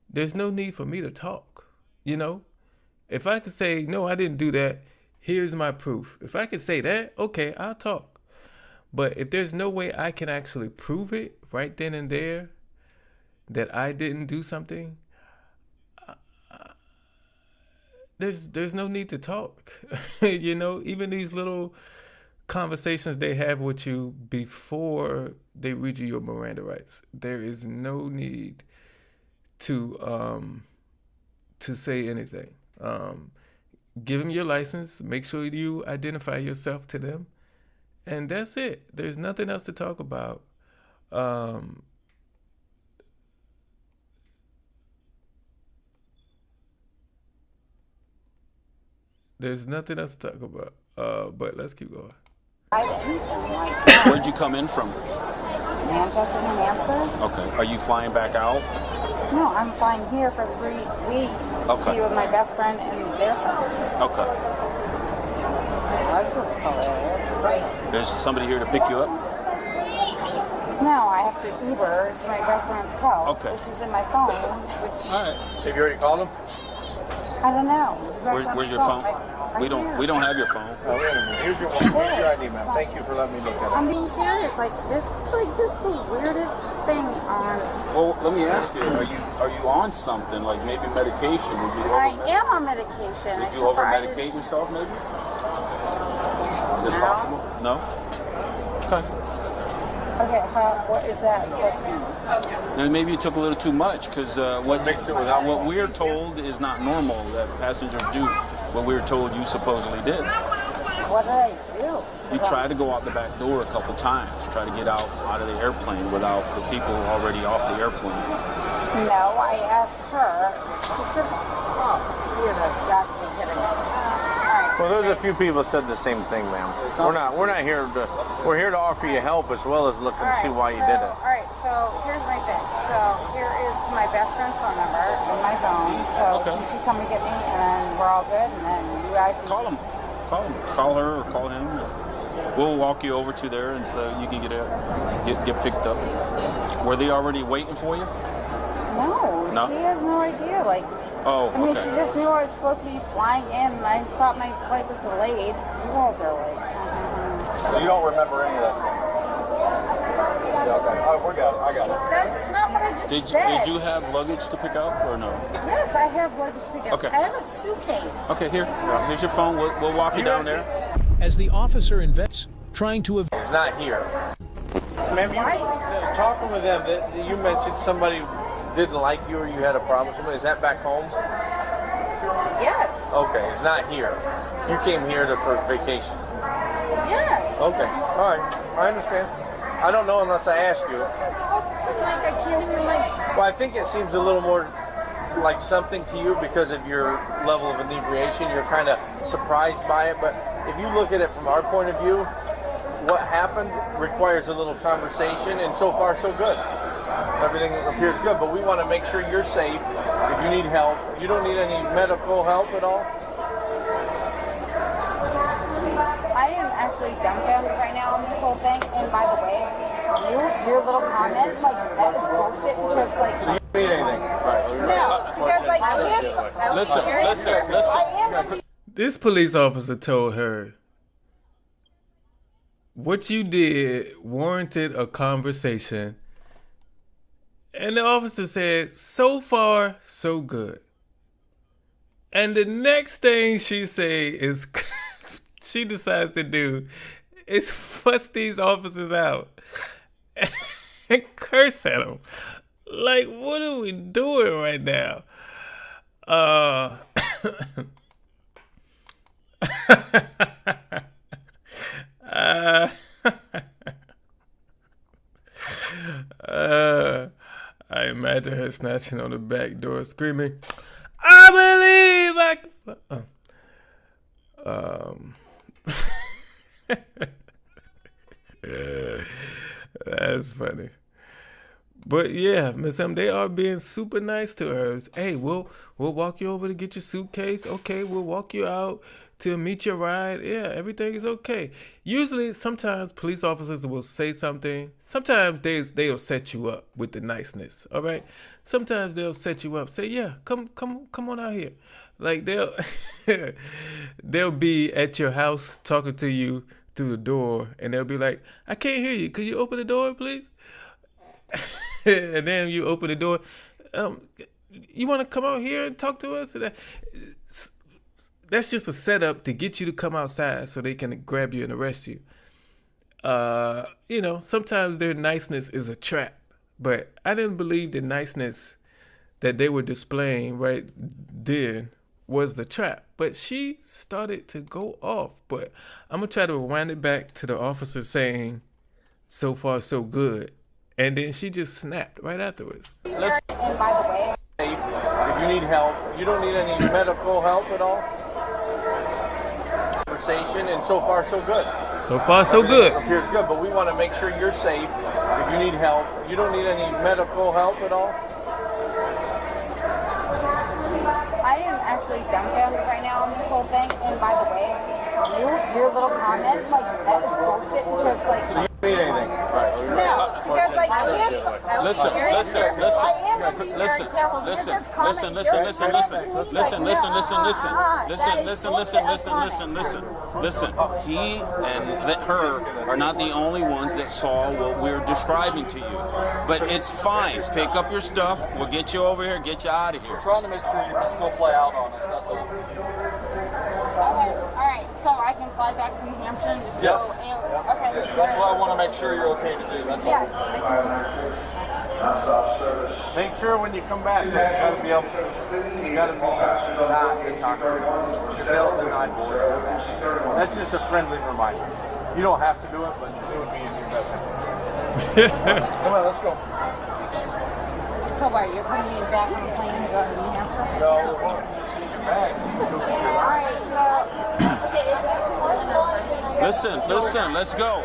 there's no need for me to talk, you know? If I could say, no, I didn't do that, here's my proof. If I could say that, okay, I'll talk. But if there's no way I can actually prove it right then and there that I didn't do something, there's no need to talk. You know, even these little conversations they have with you before they read you your Miranda rights, there is no need to say anything. Give them your license. Make sure you identify yourself to them, and that's it. There's nothing else to talk about. There's nothing else to talk about. But let's keep going. Where'd you come in from? Manchester, New Hampshire. Okay. Are you flying back out? No, I'm flying here for 3 weeks to be with my best friend and their friends. Okay. This is hilarious. There's somebody here to pick you up? No, I have to Uber to my best friend's house, Okay. which is in my phone, which All right. Have you already called him? I don't know. Where's your phone? We don't have your phone. Oh, wait a minute. Here's your ID, ma'am. Thank you for letting me look at it. I'm being serious. Like, this is like this the weirdest thing on. Well, let me ask you. Are you on something like maybe medication? I am on medication. Did you over medicate yourself maybe? Is it possible? No. Okay. Okay, what is that supposed to mean? And maybe you took a little too much because what we're told is not normal that passengers do. What we were told you supposedly did. What did I do? You tried to go out the back door a couple times, try to get out of the airplane without the people already off the airplane. No, I asked her specifically. Oh, you're got to be kidding me. Well, there's a few people that said the same thing, ma'am. We're not here to. We're here to offer you help as well as look and see why you did it. All right, so here's my thing. So here is my best friend's phone number and my phone. So can she come and get me, and then we're all good, and then you guys can Call him. Call her or call him. We'll walk you over to there, and so you can get picked up. Were they already waiting for you? No, she has no idea. Like, oh, I mean, okay. she just knew I was supposed to be flying in, and I thought my flight was delayed. You guys are like. So you don't remember any of that stuff? Yeah, okay. Oh, we got it. I got it. That's not what I just said. Did you have luggage to pick up or no? Yes, I have luggage to pick up. Okay. I have a suitcase. Okay, here's your phone. We'll walk you down there. As the officer invests, trying to It's not here. Ma'am, you talking with them, that you mentioned somebody didn't like you or you had a problem with somebody. Is that back home? Yes. Okay, it's not here. You came here for vacation. Yes. Okay. All right. I understand. I don't know unless I ask you. Like I can't even like. Well, I think it seems a little more like something to you because of your level of inebriation. You're kind of surprised by it, but if you look at it from our point of view, what happened requires a little conversation, and so far so good. Everything appears good, but we want to make sure you're safe. If you need help, you don't need any medical help at all? I am actually dumbfounded right now on this whole thing. And by the way, your little comment, like that is bullshit because like. So you don't need anything, right? No, because like Listen. This police officer told her, what you did warranted a conversation. And the officer said, so far, so good. And the next thing she say is, she decides to do is fuss these officers out and curse at them. Like, what are we doing right now? I imagine her snatching on the back door, screaming, "I believe I can." That's funny. But yeah, Miss M, they are being super nice to her. Hey, we'll walk you over to get your suitcase. Okay, we'll walk you out to meet your ride. Yeah, everything is okay. Usually, sometimes police officers will say something. Sometimes they'll set you up with the niceness. All right. Sometimes they'll set you up. Say, yeah, come on out here. Like they'll be at your house talking to you through the door, and they'll be like, "I can't hear you. Could you open the door, please?" And then you open the door. You want to come out here and talk to us? That's just a setup to get you to come outside so they can grab you and arrest you. Sometimes their niceness is a trap, but I didn't believe the niceness that they were displaying right then was the trap. But she started to go off. But I'm going to try to rewind it back to the officer saying, so far, so good. And then she just snapped right afterwards. And by the way, if you need help, you don't need any medical help at all? Conversation, and so far so good. So far so good. Appears good, but we want to make sure you're safe. If you need help, you don't need any medical help at all? I am actually dumbfounded right now on this whole thing. And by the way, your little comment, like that is bullshit because like. So you don't need anything, right? No, because like Listen. He and her are not the only ones that saw what we're describing to you. But it's fine. Pick up your stuff. We'll get you over here. Get you out of here. We're trying to make sure you can still fly out on us. That's all. Okay, all right. So I can fly back to New Hampshire and just Yes. go. Okay. That's what I want to make sure you're okay to do. That's all. Make sure when you come back, you gotta be not intoxicated. That's just a friendly reminder. You don't have to do it, but it would be in your best interest. Come on, let's go. So what, you're putting me back on the plane to go to New Hampshire? No, we're going to see your bags. All right, so, okay, is that Listen, let's go.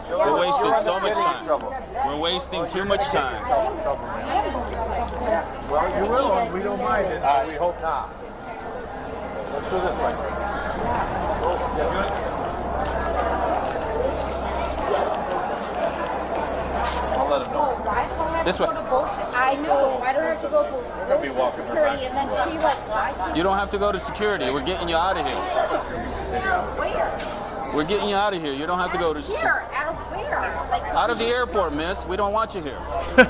We're wasting so much time. We're wasting too much time. Well, you will, and we don't mind it. We hope not. Let's go this way. I'll let him know. This way. I know. I don't have to go to security, and then she like. You don't have to go to security. We're getting you out of here. Where? We're getting you out of here. You don't have to go to security. Here? Out of where? Like Out of the airport, miss. We don't want you here. Okay, so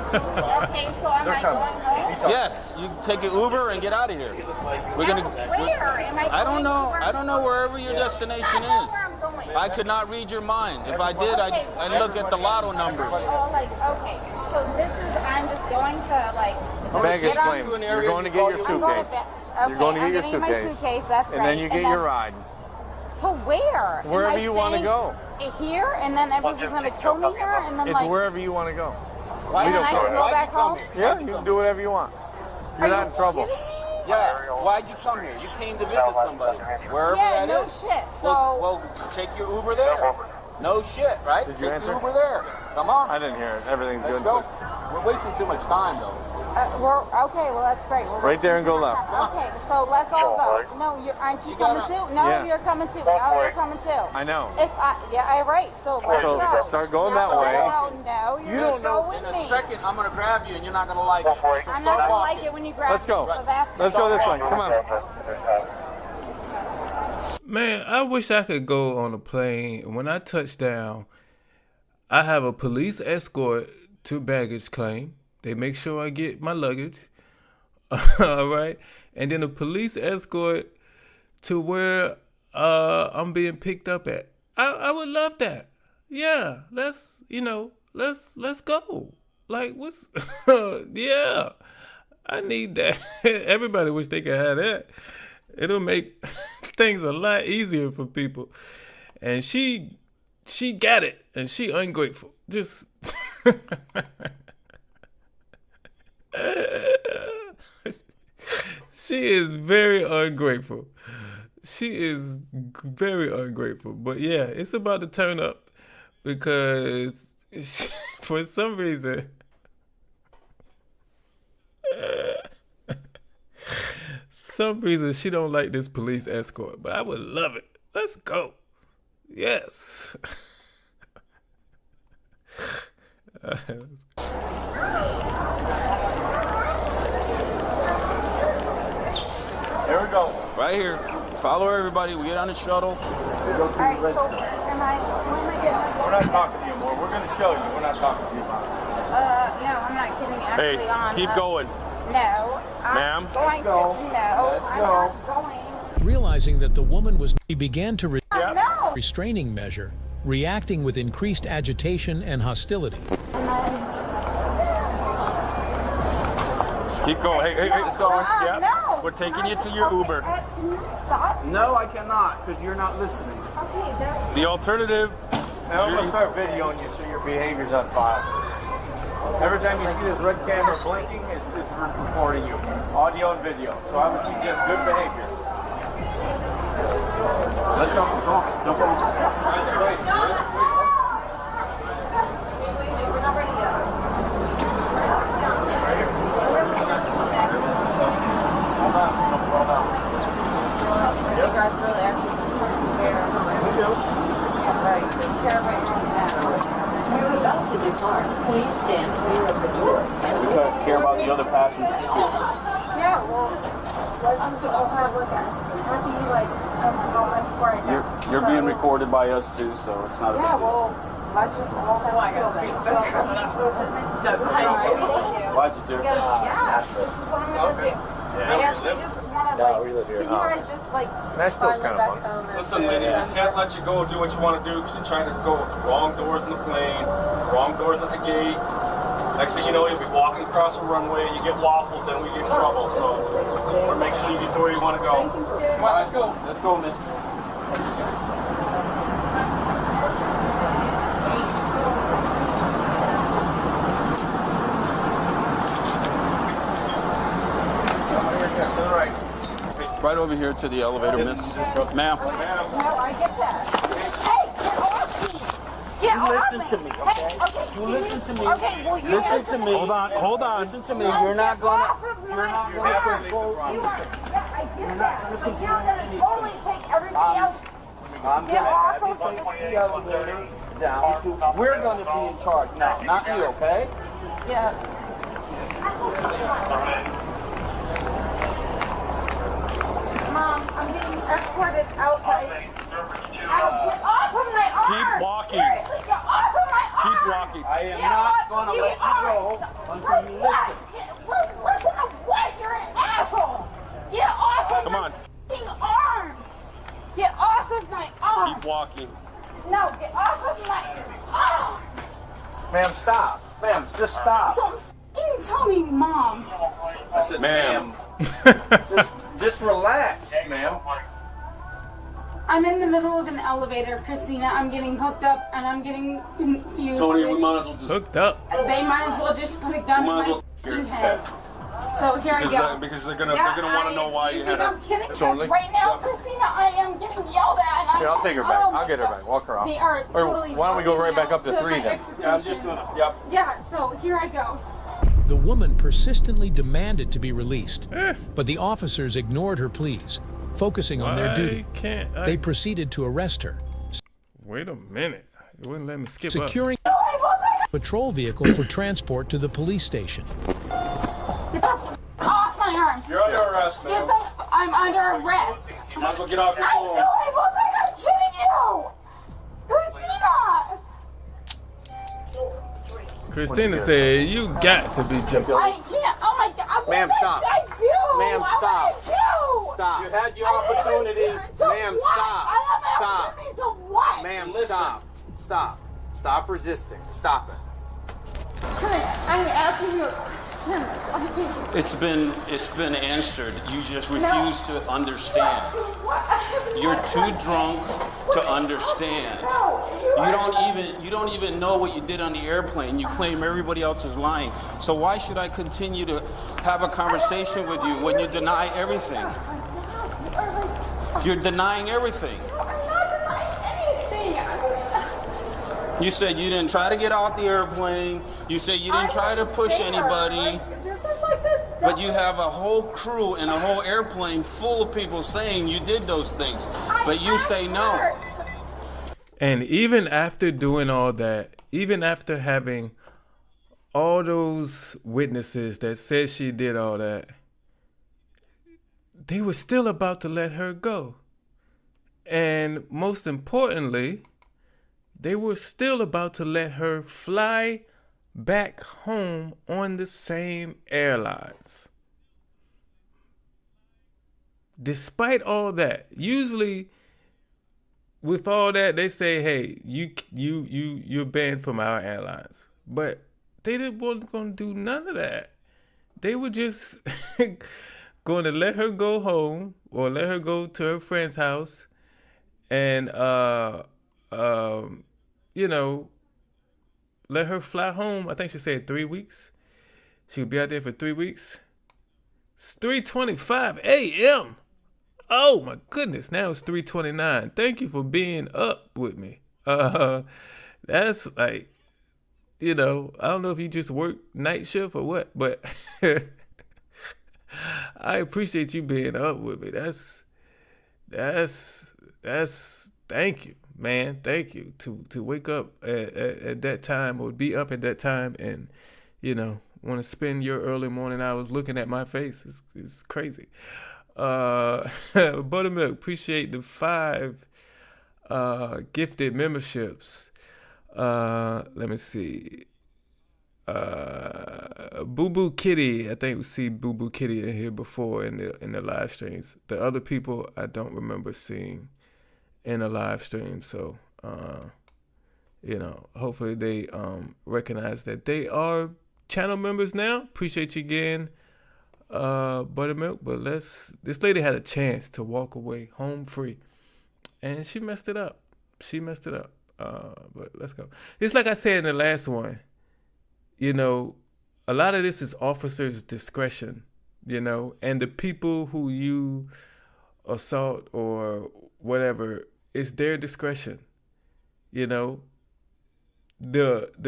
am I going home? Yes, you take an Uber and get out of here. We're gonna. Where? Am I I don't know. going I don't know wherever your destination is. I could not read your mind. If I did, I'd look at the lotto numbers. Oh, like, okay. So this is, I'm just going to, like... Baggage claim. You're going to get your suitcase. You're going to get your suitcase. That's and then you get your ride. To where? Wherever you want to go. Here, and then everyone's gonna kill me here, and then It's like. wherever you want to go. And then I can go back home. Yeah, you can do whatever you want. You're not in trouble. Yeah. Why'd you come here? You came to visit somebody. Wherever Yeah, that no is. shit. So. Well, take your Uber there. No shit, right? Did you take answer? your Uber there. Come on. I didn't hear it. Everything's Let's good. go. We're wasting too much time, though. We're okay. Well, that's great. Right there and go left. Okay, so let's all go. No, aren't you coming too? No, Yeah. you're coming too. No, you're coming too. I know. Right. So let's So go. start going that way. No, You don't know. with In a me. second, I'm going to grab you, and you're not going to like it. So I'm start not gonna walking. like it when you grab Let's go. me. So that's Let's go this way. Come on. Man, I wish I could go on a plane. When I touch down, I have a police escort to baggage claim. They make sure I get my luggage. All right. And then a police escort to where I'm being picked up at. I would love that. Yeah. Let's go. Like, what's yeah. I need that. Everybody wish they could have that. It'll make things a lot easier for people. And she got it, and she ungrateful. Just she is very ungrateful. She is very ungrateful. But yeah, it's about to turn up because for some reason she don't like this police escort, but I would love it. Let's go. Yes. There we go. Right here. Follow everybody. We get on the shuttle. We go to the red center. We're not talking to you more. We're going to show you. We're not talking to you about it. No, I'm not kidding. Actually, Keep going. No, I'm Ma'am. going to. No, I'm not going. Realizing that the woman was, he began to No. restraining measure, reacting with increased agitation and hostility. Just keep going. Hey, let's go. Yeah. No. We're taking you to your Uber. Can you stop? No, I cannot, because you're not listening. Okay, that's The alternative. Now I'm going to start videoing you so your behavior's on file. Every time you see this red camera blinking, it's recording you. Audio and video. So I would suggest good behavior. Let's go. Come on. Jump on. You guys really actually care. We do. Right, so care right now. We're about to depart. Please stand clear of the doors. We care about the other passengers, too. Yeah, well, let's just all have a look at it. I'll be like, going before I go. You're being recorded by us, too, so it's not a big Yeah, deal. well, let's just all have a feel then. So, can you just go sit next to me? Why'd you do? Because, yeah, this is what I'm gonna do. I actually just wanna, like, we live here. can you guys just, like, Nashville's kind of fun. Listen, lady, we can't let you go do what you want to do because you're trying to go with the wrong doors in the plane, wrong doors at the gate. Next thing you know, you'll be walking across a runway, you get waffled, then we get in trouble. So, or make sure you get to where you want to go. Come on, let's go. Let's go, miss. To the right. Right over here to the elevator, miss. Ma'am. No, I get that. Hey, get off me! Get off Listen me! to me, okay? Hey, okay, You listen to me. Okay, well, you Listen to me. Hold on. Listen to me. You're not gonna control You me. are, yeah, I get that. But you're gonna totally take everything else. I'm Get gonna off have you of take the elevator down to, we're gonna be in charge now, not you, okay? Yeah. Mom, I'm getting escorted out by... Get off of my arm! Keep walking. Seriously, get off of my arm! Keep walking. I am not gonna let you go until you listen. Listen to what? You're an asshole! Get off of Come my on. f***ing arm! Get off of my arm! Keep walking. No, get off of my arm! Ma'am, stop. Ma'am, just stop. Don't f***ing tell me, Mom! I said, ma'am. Just relax, ma'am. I'm in the middle of an elevator, Christina. I'm getting hooked up and I'm getting confused. Tony, we might as well just... Hooked up. They might as well just put a gun in my head. So here I go. Because they're gonna want to know why you had I'm kidding. Totally. Right now, Christina, I am getting yelled at. And Here, I'll take her back. I'll get her back. Walk her off. They are totally. Or why don't we go right back up to 3 then? Yeah, I'm just gonna... Yep. Yeah, so here I go. The woman persistently demanded to be released, but the officers ignored her pleas, focusing on their duty. They proceeded to arrest her. Wait a minute. You wouldn't let me skip securing up. a patrol vehicle for transport to the police station. Get the off my arm. You're under arrest, man. I'm under arrest. You might as well get off your I phone. know I look like I'm kidding you. Christina said, you got to be joking. I can't. Oh my God. Ma'am, stop. I do. Ma'am, stop. What did I do? Stop. You had your opportunity. Ma'am, stop. I have an Stop. opportunity to what? Ma'am, stop. Stop. Stop resisting. Stop it. I'm asking you. It's been answered. You just refuse to understand. You're too drunk to understand. You don't even know what you did on the airplane. You claim everybody else is lying. So why should I continue to have a conversation with you when you deny everything? You're denying everything. You said you didn't try to get off the airplane. You said you didn't try to push anybody. But you have a whole crew and a whole airplane full of people saying you did those things. But you say no. And even after doing all that, even after having all those witnesses that said she did all that, they were still about to let her go. And most importantly, they were still about to let her fly back home on the same airlines. Despite all that, usually with all that, they say, "Hey, you're banned from our airlines." But they wasn't going to do none of that. They were just going to let her go home or let her go to her friend's house, and let her fly home. I think she said 3 weeks. She would be out there for 3 weeks. It's 3:25 a.m. Oh my goodness, now it's 3:29. Thank you for being up with me. That's like, I don't know if you just work night shift or what, but I appreciate you being up with me. That's thank you, man. Thank you to wake up at that time or be up at that time and, want to spend your early morning hours looking at my face. It's crazy. Buttermilk, appreciate the 5 gifted memberships. Let me see. Boo Boo Kitty, I think we see Boo Boo Kitty in here before in the live streams. The other people I don't remember seeing in a live stream, so hopefully they recognize that they are channel members now. Appreciate you again, Buttermilk. But this lady had a chance to walk away home free, and she messed it up. But let's go. It's like I said in the last one, a lot of this is officers' discretion, and the people who you assault or whatever, it's their discretion. The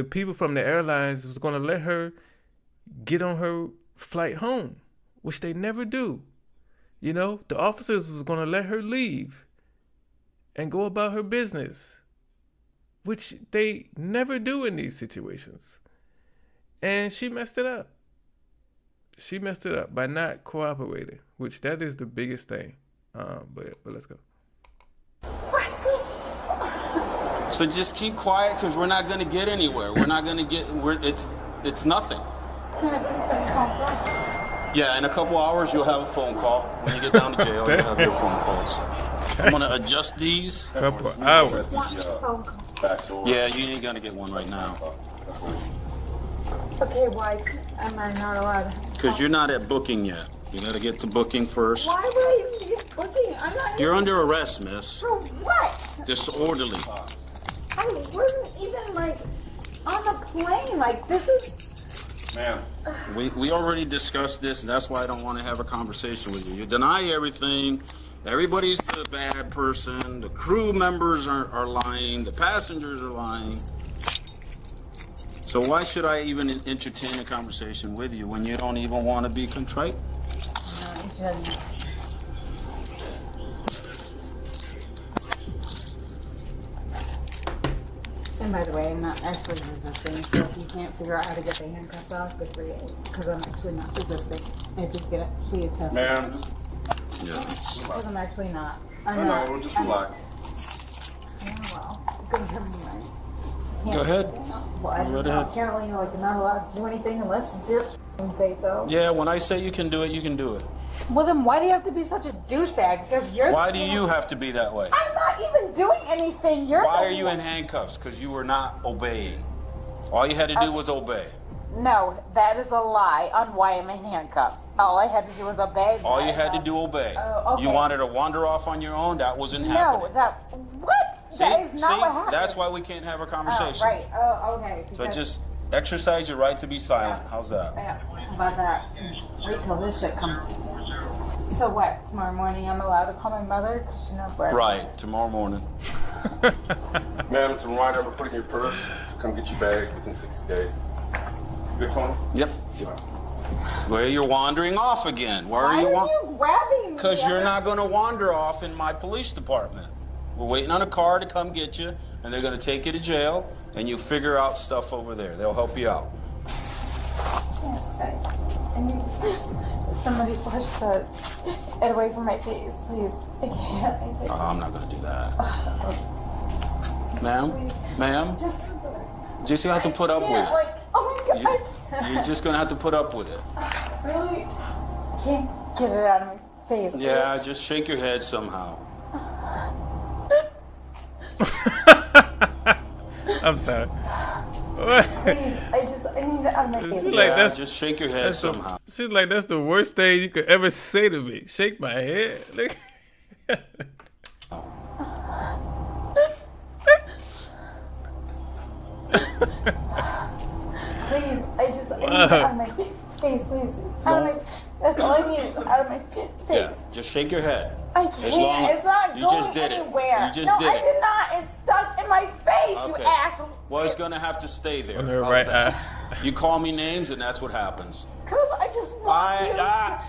people from the airlines was going to let her get on her flight home, which they never do. The officers was going to let her leave and go about her business, which they never do in these situations. And she messed it up. She messed it up by not cooperating, which that is the biggest thing. But let's go. So just keep quiet, because we're not going to get anywhere. We're not going to get. It's nothing. Yeah, in a couple hours you'll have a phone call. When you get down to jail, you'll have your phone calls. I'm going to adjust these. Couple hours. Yeah, you ain't going to get one right now. Okay, why am I not allowed? Because you're not at booking yet. You got to get to booking first. Why would I even be Okay, I'm not. You're under arrest, miss. For what? Disorderly. I wasn't even like on the plane. Like this is. Ma'am. We already discussed this, and that's why I don't want to have a conversation with you. You deny everything. Everybody's the bad person. The crew members are lying. The passengers are lying. So why should I even entertain a conversation with you when you don't even want to be contrite? No, you shouldn't. And by the way, I'm not actually resisting, so if you can't figure out how to get the handcuffs off, good for you. Because I'm actually not resisting. I think it actually is testing. Ma'am, just Because I'm actually not. I'm I not. know, just relax. Well, good for me. Go ahead. Well, I Go don't know. ahead. Apparently, like, you're not allowed to do anything unless it's your say so. Yeah, when I say you can do it, you can do it. Well, then why do you have to be such a douchebag? Because you're. Why do you have to be that way? I'm not even doing anything. You're. Why are you in handcuffs? Because you were not obeying. All you had to do was obey. No, that is a lie on why I'm in handcuffs. All I had to do was obey. All you had to do obey. Oh, okay. You wanted to wander off on your own. That wasn't No, happening. what? See, That is not what happened. that's why we can't have a conversation. Oh, right. Oh, okay. So because- just exercise your right to be silent. How's that? Yeah, how about that? Wait till this shit comes. So what? Tomorrow morning I'm allowed to call my mother because she knows where. Right, tomorrow morning. Ma'am, it's a reminder I'm putting your purse to come get you back within 60 days. Good, Tony? Yep. Yeah. Where you're wandering off again. Where Why are you? are you grabbing me? Because you're not going to wander off in my police department. We're waiting on a car to come get you, and they're going to take you to jail, and you figure out stuff over there. They'll help you out. Yes, I need somebody push it away from my face, please. I can't. Oh, I'm not going to do that. Ma'am? Ma'am? Just have to put up with it. Like, oh my God. You're just going to have to put up with it. Really? Can't get it out of my face. Yeah, just shake your head somehow. I'm sorry. Please, I need it out of my face. She's like, that's, just shake your head somehow. She's like, that's the worst thing you could ever say to me. Shake my head. Look. Please, I need it out of my face, please. Out of my, that's all I need is out of my face. Yeah, just shake your head. I can't. It's not you going just did anywhere. It. You just no, did I it. did not. It's stuck in my face, Okay. you asshole. Well, it's going to have to stay there. On her How's right that? eye. You call me names, and that's what happens. Because I just want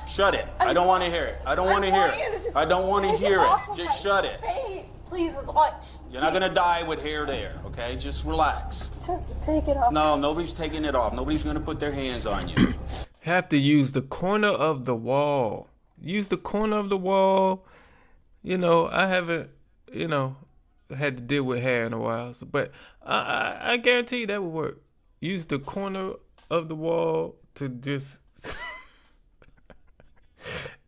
you Shut it. I don't want to hear it. I don't want to hear it. I don't want to hear it. Just shut it. Face. Please, it's what. You're not going to die with hair there, okay? Just relax. Just take it off. No, nobody's taking it off. Nobody's going to put their hands on you. Have to use the corner of the wall. Use the corner of the wall. You know, I haven't, had to deal with hair in a while. So, but I guarantee you that would work. Use the corner of the wall to just...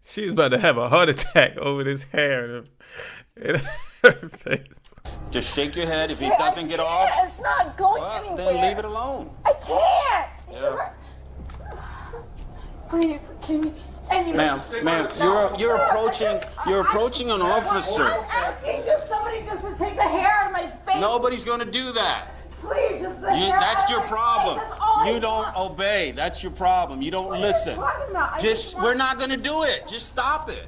She's about to have a heart attack over this hair in her face. Just shake your head. If it doesn't get off, It's not going anywhere. then leave it alone. I can't. Yeah. Please, can you... Ma'am, you're approaching an officer. I'm asking somebody just to take the hair out of my face. Nobody's going to do that. Please, just the hair That's out your of my problem. face. That's all I You don't obey. That's your problem. You don't listen. talking about? We're not going to do it. Just stop it.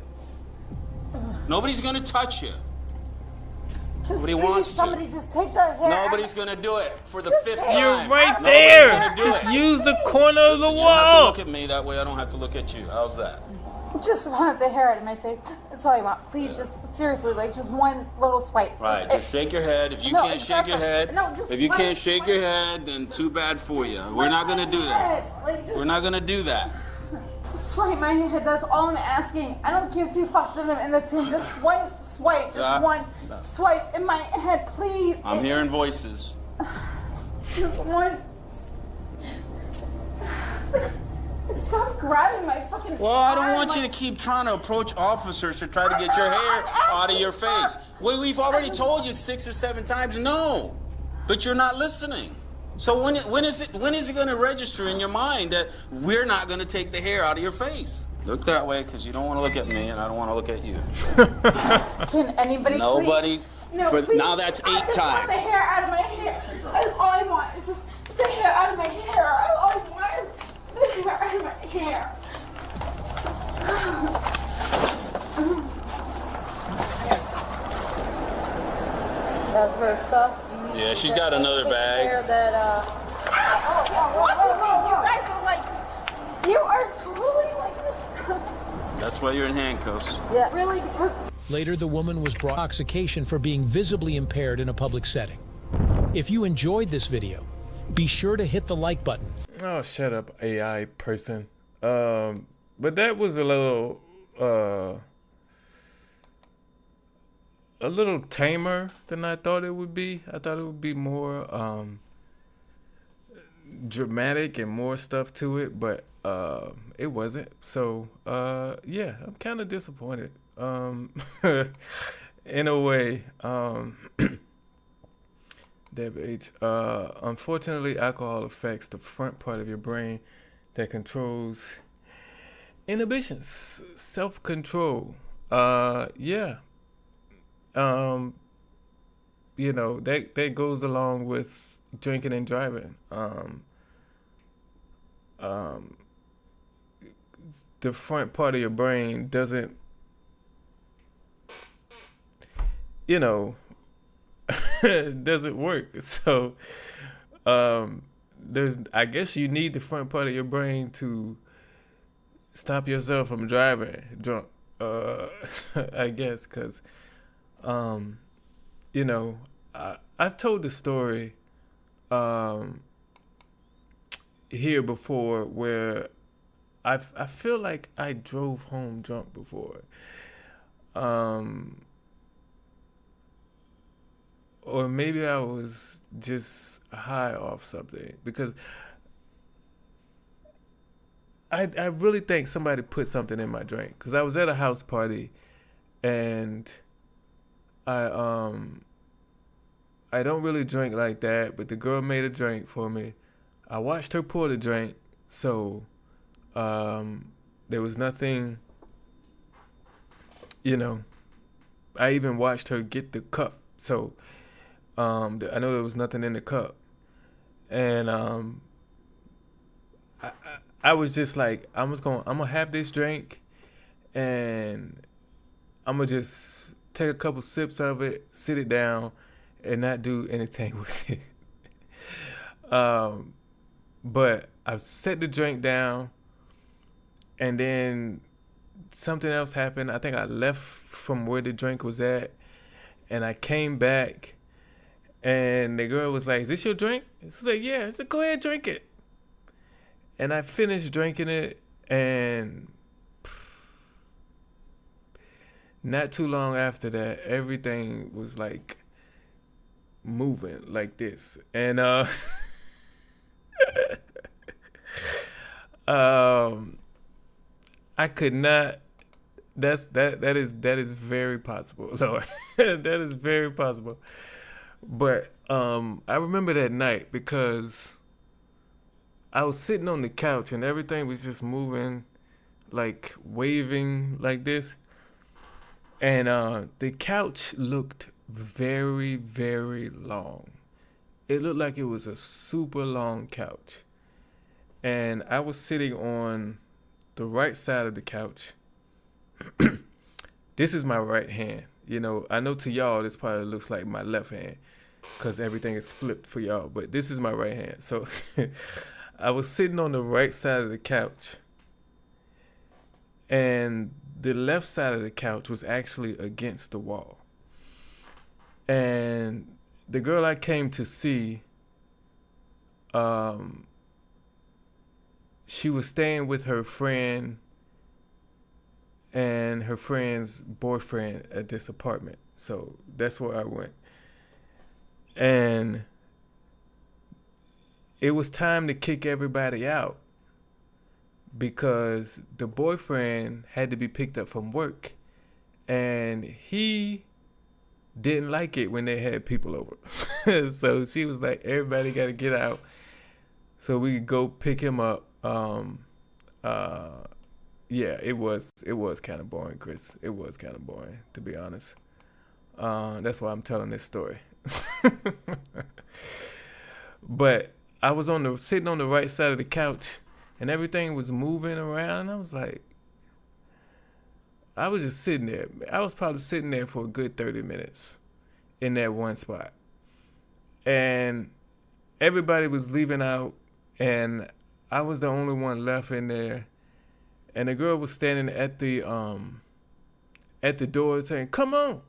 Nobody's going to touch you. Just Nobody please, wants to. somebody just take the hair. Nobody's going to do it for the fifth time. You're right Nobody's there. gonna do Just it. use the corner of the Listen, you don't have to wall. look at me that way. I don't have to look at you. How's that? Just want the hair out of my face. That's all I want. Please, just seriously, like just one little swipe. Right. That's Just shake your head. If you No, can't shake your head, No, just if you swipe, can't shake your head, then too bad for you. We're not going to do that. Like, just, We're not going to do that. just swipe my head. That's all I'm asking. I don't give two fucks in the tune. Just one swipe. Just one swipe in my head, please. I'm hearing voices. Just one. Stop grabbing my fucking. Well, I don't want you to keep trying to approach officers to try to get your hair out of your face. We've already told you 6 or 7 times no, but you're not listening. So when is it going to register in your mind that we're not going to take the hair out of your face? Look that way, because you don't want to look at me, and I don't want to look at you. Can anybody Nobody. please? No, please. Now that's 8 I just want times. the hair out of my hair. That's all I want. It's just the hair out of my hair. All I want is the hair out of my hair. That's her stuff. Yeah, she's got another bag. Hair that, You guys are like, you are totally like this. That's why you're in handcuffs. Yeah. Really, because Later, the woman was brought intoxication for being visibly impaired in a public setting. If you enjoyed this video, be sure to hit the like button. Oh, shut up, AI person. But that was a little tamer than I thought it would be. I thought it would be more dramatic and more stuff to it, but it wasn't. So yeah, I'm kind of disappointed. In a way, Derrick H. Unfortunately, alcohol affects the front part of your brain that controls inhibitions, self-control. Yeah. You know, that goes along with drinking and driving. The front part of your brain doesn't, you know, doesn't work. So, I guess you need the front part of your brain to stop yourself from driving drunk. I guess, because, you know, I've told the story here before where I feel like I drove home drunk before. Or maybe I was just high off something, because I really think somebody put something in my drink, because I was at a house party and I don't really drink like that, but the girl made a drink for me. I watched her pour the drink, so there was nothing, you know. I even watched her get the cup, so I know there was nothing in the cup, and I was just like, I'm gonna have this drink, and I'm gonna just take a couple sips of it, sit it down, and not do anything with it. But I set the drink down, and then something else happened. I think I left from where the drink was at, and I came back, and the girl was like, "Is this your drink?" She's like, "Yeah." I said, "Go ahead, drink it." And I finished drinking it, and not too long after that, everything was like moving like this, and I could not. That is very possible, Lord. That is very possible. But I remember that night because I was sitting on the couch and everything was just moving, like waving like this. And the couch looked very, very long. It looked like it was a super long couch. And I was sitting on the right side of the couch. This is my right hand. You know, I know to y'all this probably looks like my left hand because everything is flipped for y'all, but this is my right hand. So I was sitting on the right side of the couch, and the left side of the couch was actually against the wall. And the girl I came to see, she was staying with her friend and her friend's boyfriend at this apartment. So that's where I went. And it was time to kick everybody out because the boyfriend had to be picked up from work. And he didn't like it when they had people over. So she was like, everybody got to get out. so we could go pick him up. Yeah, it was kind of boring, Chris. It was kind of boring, to be honest. That's why I'm telling this story. But I was sitting on the right side of the couch, and everything was moving around, and I was like, I was just sitting there. I was probably sitting there for a good 30 minutes in that one spot. And everybody was leaving out, and I was the only one left in there. And the girl was standing at the door saying, come on,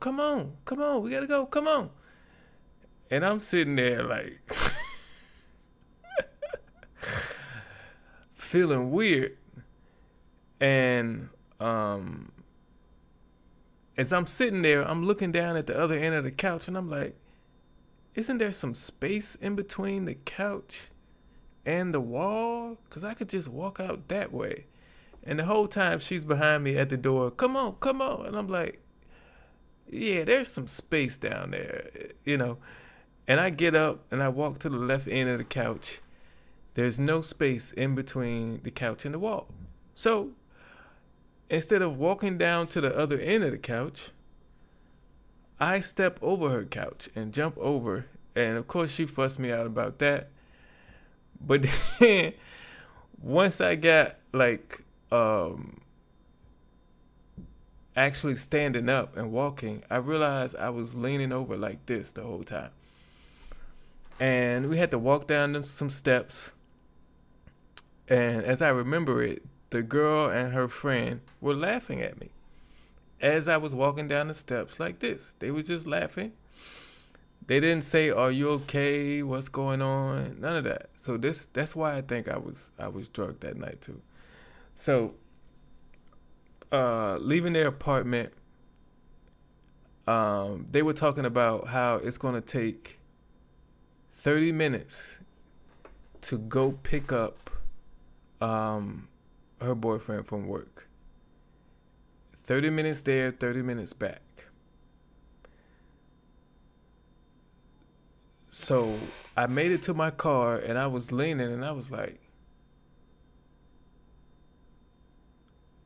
we gotta go, come on. And I'm sitting there like feeling weird. And as I'm sitting there, I'm looking down at the other end of the couch, and I'm like, isn't there some space in between the couch and the wall? Because I could just walk out that way. And the whole time she's behind me at the door, come on. And I'm like, yeah, there's some space down there, you know. And I get up and I walk to the left end of the couch. There's no space in between the couch and the wall. So instead of walking down to the other end of the couch, I step over her couch and jump over. And of course she fussed me out about that. But then once I got like actually standing up and walking, I realized I was leaning over like this the whole time. And we had to walk down some steps. And as I remember it, the girl and her friend were laughing at me as I was walking down the steps like this. They were just laughing. They didn't say, "Are you okay? What's going on?" None of that. So that's why I think I was drugged that night too. So leaving their apartment, they were talking about how it's going to take 30 minutes to go pick up her boyfriend from work. 30 minutes there, 30 minutes back. So I made it to my car, and I was leaning, and I was like,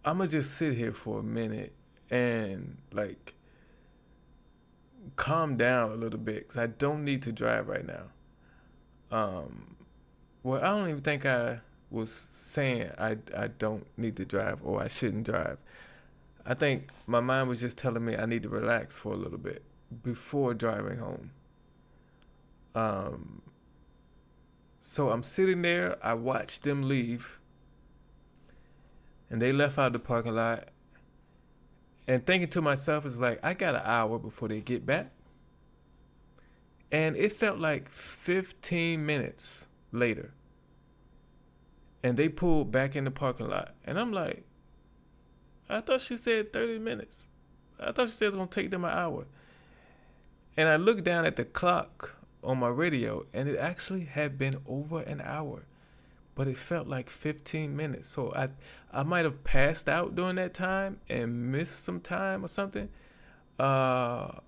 I'm going to just sit here for a minute and like calm down a little bit, because I don't need to drive right now. Well, I don't even think I was saying I don't need to drive or I shouldn't drive. I think my mind was just telling me I need to relax for a little bit before driving home. So I'm sitting there, I watched them leave, and they left out the parking lot, and thinking to myself, it's like, I got an hour before they get back. And it felt like 15 minutes later, and they pulled back in the parking lot, and I'm like, I thought she said 30 minutes. I thought she said it was going to take them an hour. And I looked down at the clock on my radio, and it actually had been over an hour, but it felt like 15 minutes. So I might have passed out during that time and missed some time or something. Let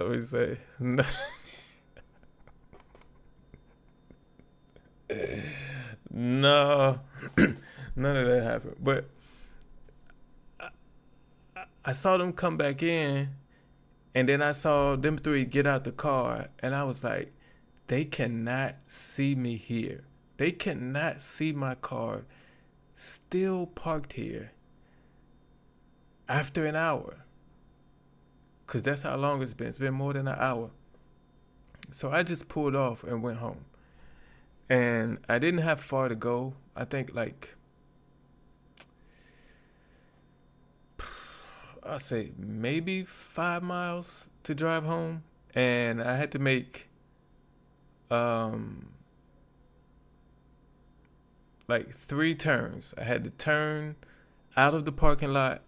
me say. No, none of that happened. But I saw them come back in, and then I saw them three get out the car, and I was like, they cannot see me here. They cannot see my car still parked here after an hour. Because that's how long it's been. It's been more than an hour. So I just pulled off and went home. And I didn't have far to go. I think like, I'll say maybe 5 miles to drive home. And I had to make like 3 turns. I had to turn out of the parking lot.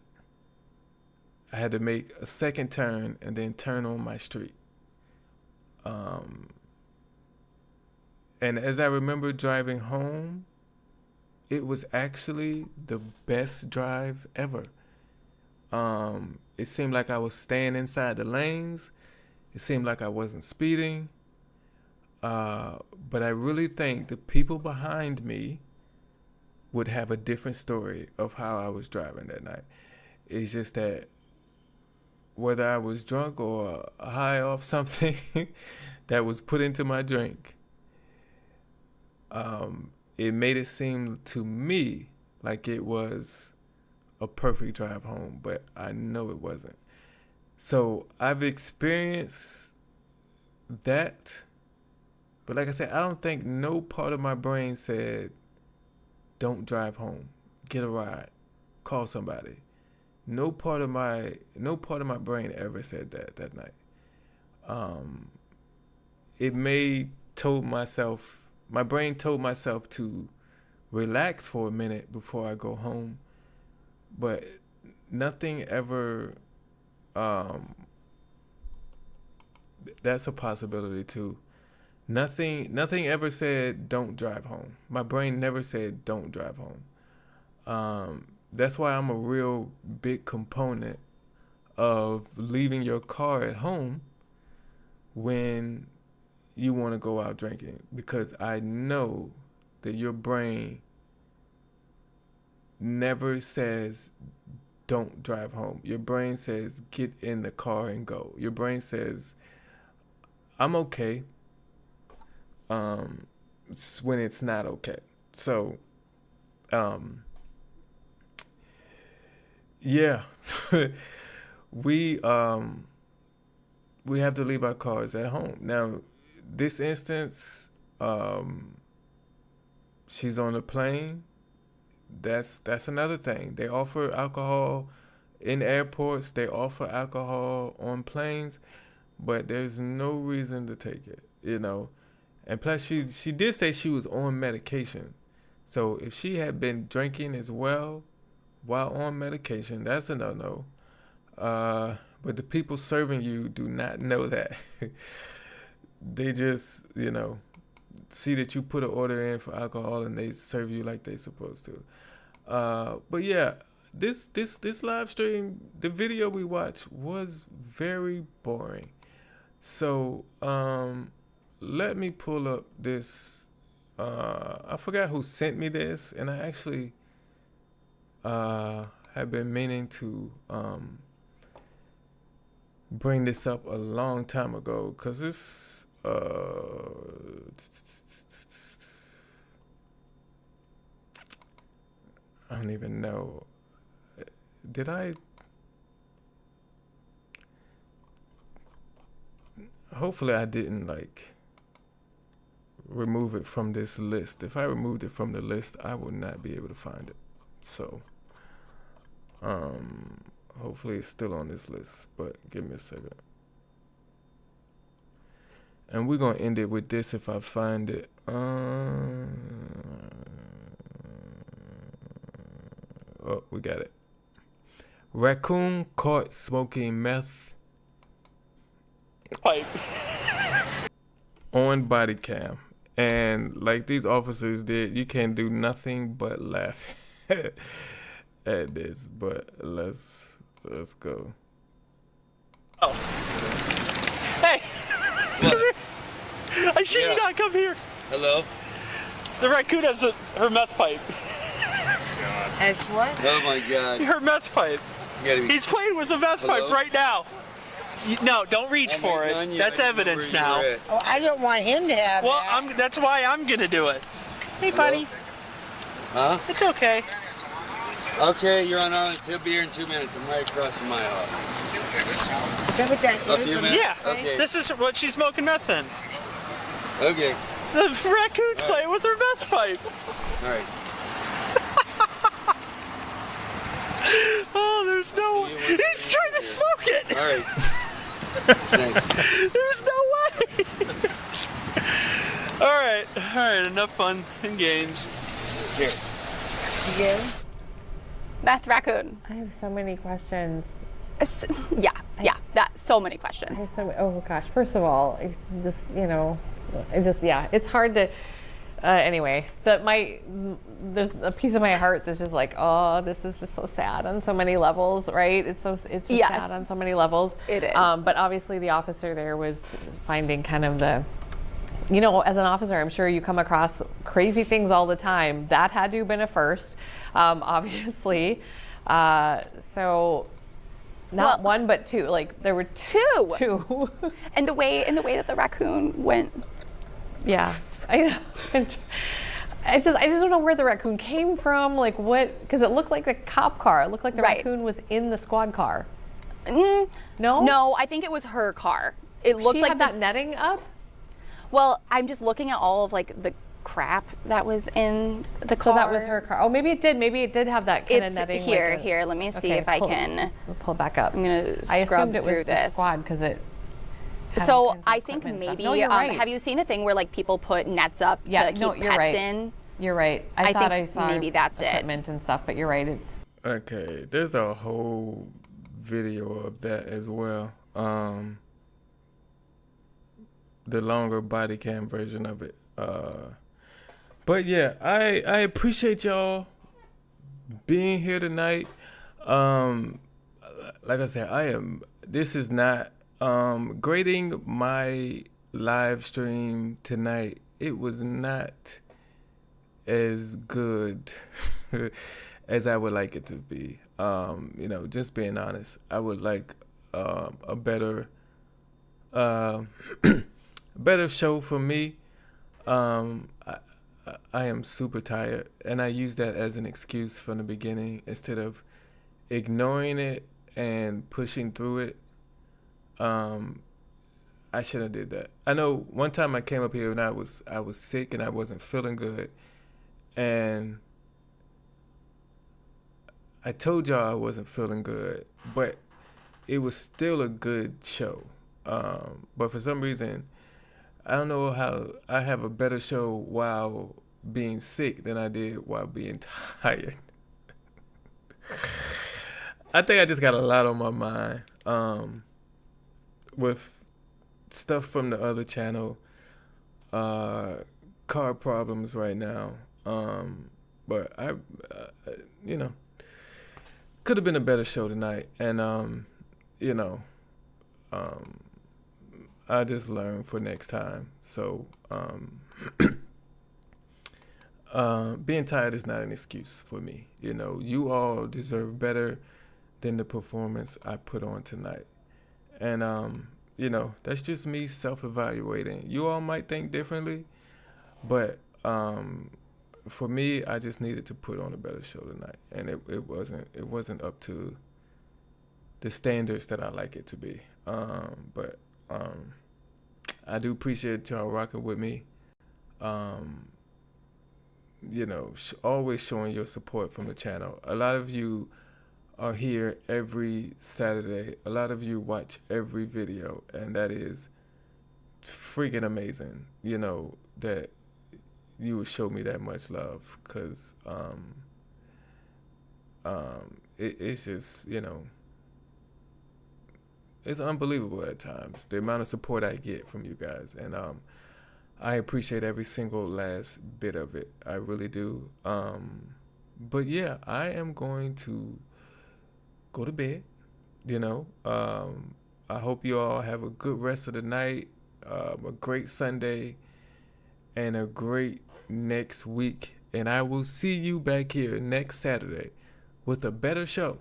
I had to make a second turn and then turn on my street. And as I remember driving home, it was actually the best drive ever. It seemed like I was staying inside the lanes. It seemed like I wasn't speeding. But I really think the people behind me would have a different story of how I was driving that night. It's just that whether I was drunk or high off something that was put into my drink, it made it seem to me like it was a perfect drive home, but I know it wasn't. So I've experienced that, but like I said, I don't think no part of my brain said, don't drive home, get a ride, call somebody. No part of my brain ever said that night. My brain told myself to relax for a minute before I go home, but nothing ever, that's a possibility too. Nothing ever said don't drive home. My brain never said don't drive home. That's why I'm a real big component of leaving your car at home when you want to go out drinking, because I know that your brain never says don't drive home. Your brain says get in the car and go. Your brain says I'm okay when it's not okay. So yeah. we have to leave our cars at home. Now, this instance, she's on a plane. That's another thing. They offer alcohol in airports. They offer alcohol on planes, but there's no reason to take it, you know. And plus, she did say she was on medication. So if she had been drinking as well while on medication, that's a no-no. But the people serving you do not know that. They just, you know, see that you put an order in for alcohol and they serve you like they supposed to. But yeah, this live stream, the video we watched was very boring. So let me pull up this. I forgot who sent me this, and I actually have been meaning to bring this up a long time ago, because this I don't even know. Did I? Hopefully I didn't remove it from this list. If I removed it from the list, I would not be able to find it. So hopefully it's still on this list, but give me a second. And we're going to end it with this if I find it. Oh, we got it. Raccoon caught smoking meth pipe on body cam. And like these officers did, you can't do nothing but laugh at this. But let's go. Oh. Hey! I should you not come here. Hello? The raccoon has her meth pipe. As what? Oh my God. Her meth pipe. He's playing with the meth pipe right now. No, don't reach for it. That's evidence now. Oh, I don't want him to have that. That's why I'm gonna do it. Hey, buddy. Huh? It's okay. Okay, you're on Arlington. He'll be here in 2 minutes. I'm right across from my house. Is that what that is? A few minutes? Yeah. Okay. This is what she's smoking meth in. Okay. The raccoon's playing with her meth pipe. All right. Oh, there's no way. He's trying to smoke it. All right. Thanks. There's no way. All right. Enough fun and games. Here. You? Meth raccoon. I have so many questions. That's so many questions. I have oh gosh. First of all, it's hard to. Anyway, there's a piece of my heart that's just like, oh, this is just so sad on so many levels, right? It's just sad on so many levels. It is. But obviously the officer there was finding kind of the, you know, as an officer, I'm sure you come across crazy things all the time. That had to have been a first, obviously. So not one, but two. Like there were two. And the way that the raccoon went. Yeah, I know. I just don't know where the raccoon came from. Like what? Because it looked like the cop car. It looked like the raccoon was in the squad car. No. No, I think it was her car. It looked like had that netting up. Well, I'm just looking at all of like the crap that was in the car. So that was her car. Oh, maybe it did. Maybe it did have that kind of netting. Here. Let me see if I can. We'll pull it back up. I'm gonna I scrub assumed it through was this. the squad because it. So I think maybe. No, you're right. Have you seen the thing where like people put nets up to keep you're pets right. in? You're right. I thought I saw maybe that's equipment and stuff, but you're right. It's okay. There's a whole video of that as well. The longer body cam version of it. But yeah, I appreciate y'all being here tonight. Like I said, this is not grading my live stream tonight. It was not as good as I would like it to be. You know, just being honest, I would like a better better show for me. I am super tired, and I use that as an excuse from the beginning instead of ignoring it and pushing through it. I shouldn't have did that. I know one time I came up here and I was sick and I wasn't feeling good, and I told y'all I wasn't feeling good, but it was still a good show. But for some reason, I don't know how I have a better show while being sick than I did while being tired. I think I just got a lot on my mind with stuff from the other channel, car problems right now. But I you know, could have been a better show tonight, and you know, I just learned for next time. So being tired is not an excuse for me. You know, you all deserve better than the performance I put on tonight. And you know, that's just me self-evaluating. You all might think differently, but for me, I just needed to put on a better show tonight, and it wasn't up to the standards that I like it to be. But I do appreciate y'all rocking with me. You know, always showing your support from the channel. A lot of you are here every Saturday. A lot of you watch every video, and that is freaking amazing. You know, that you would show me that much love, because it's just, you know, it's unbelievable at times, the amount of support I get from you guys. And I appreciate every single last bit of it. I really do. But yeah, I am going to go to bed. You know, I hope you all have a good rest of the night, a great Sunday, and a great next week. And I will see you back here next Saturday with a better show.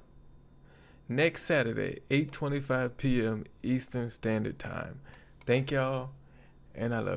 Next Saturday, 8:25 p.m. Eastern Standard Time. Thank y'all, and I love you.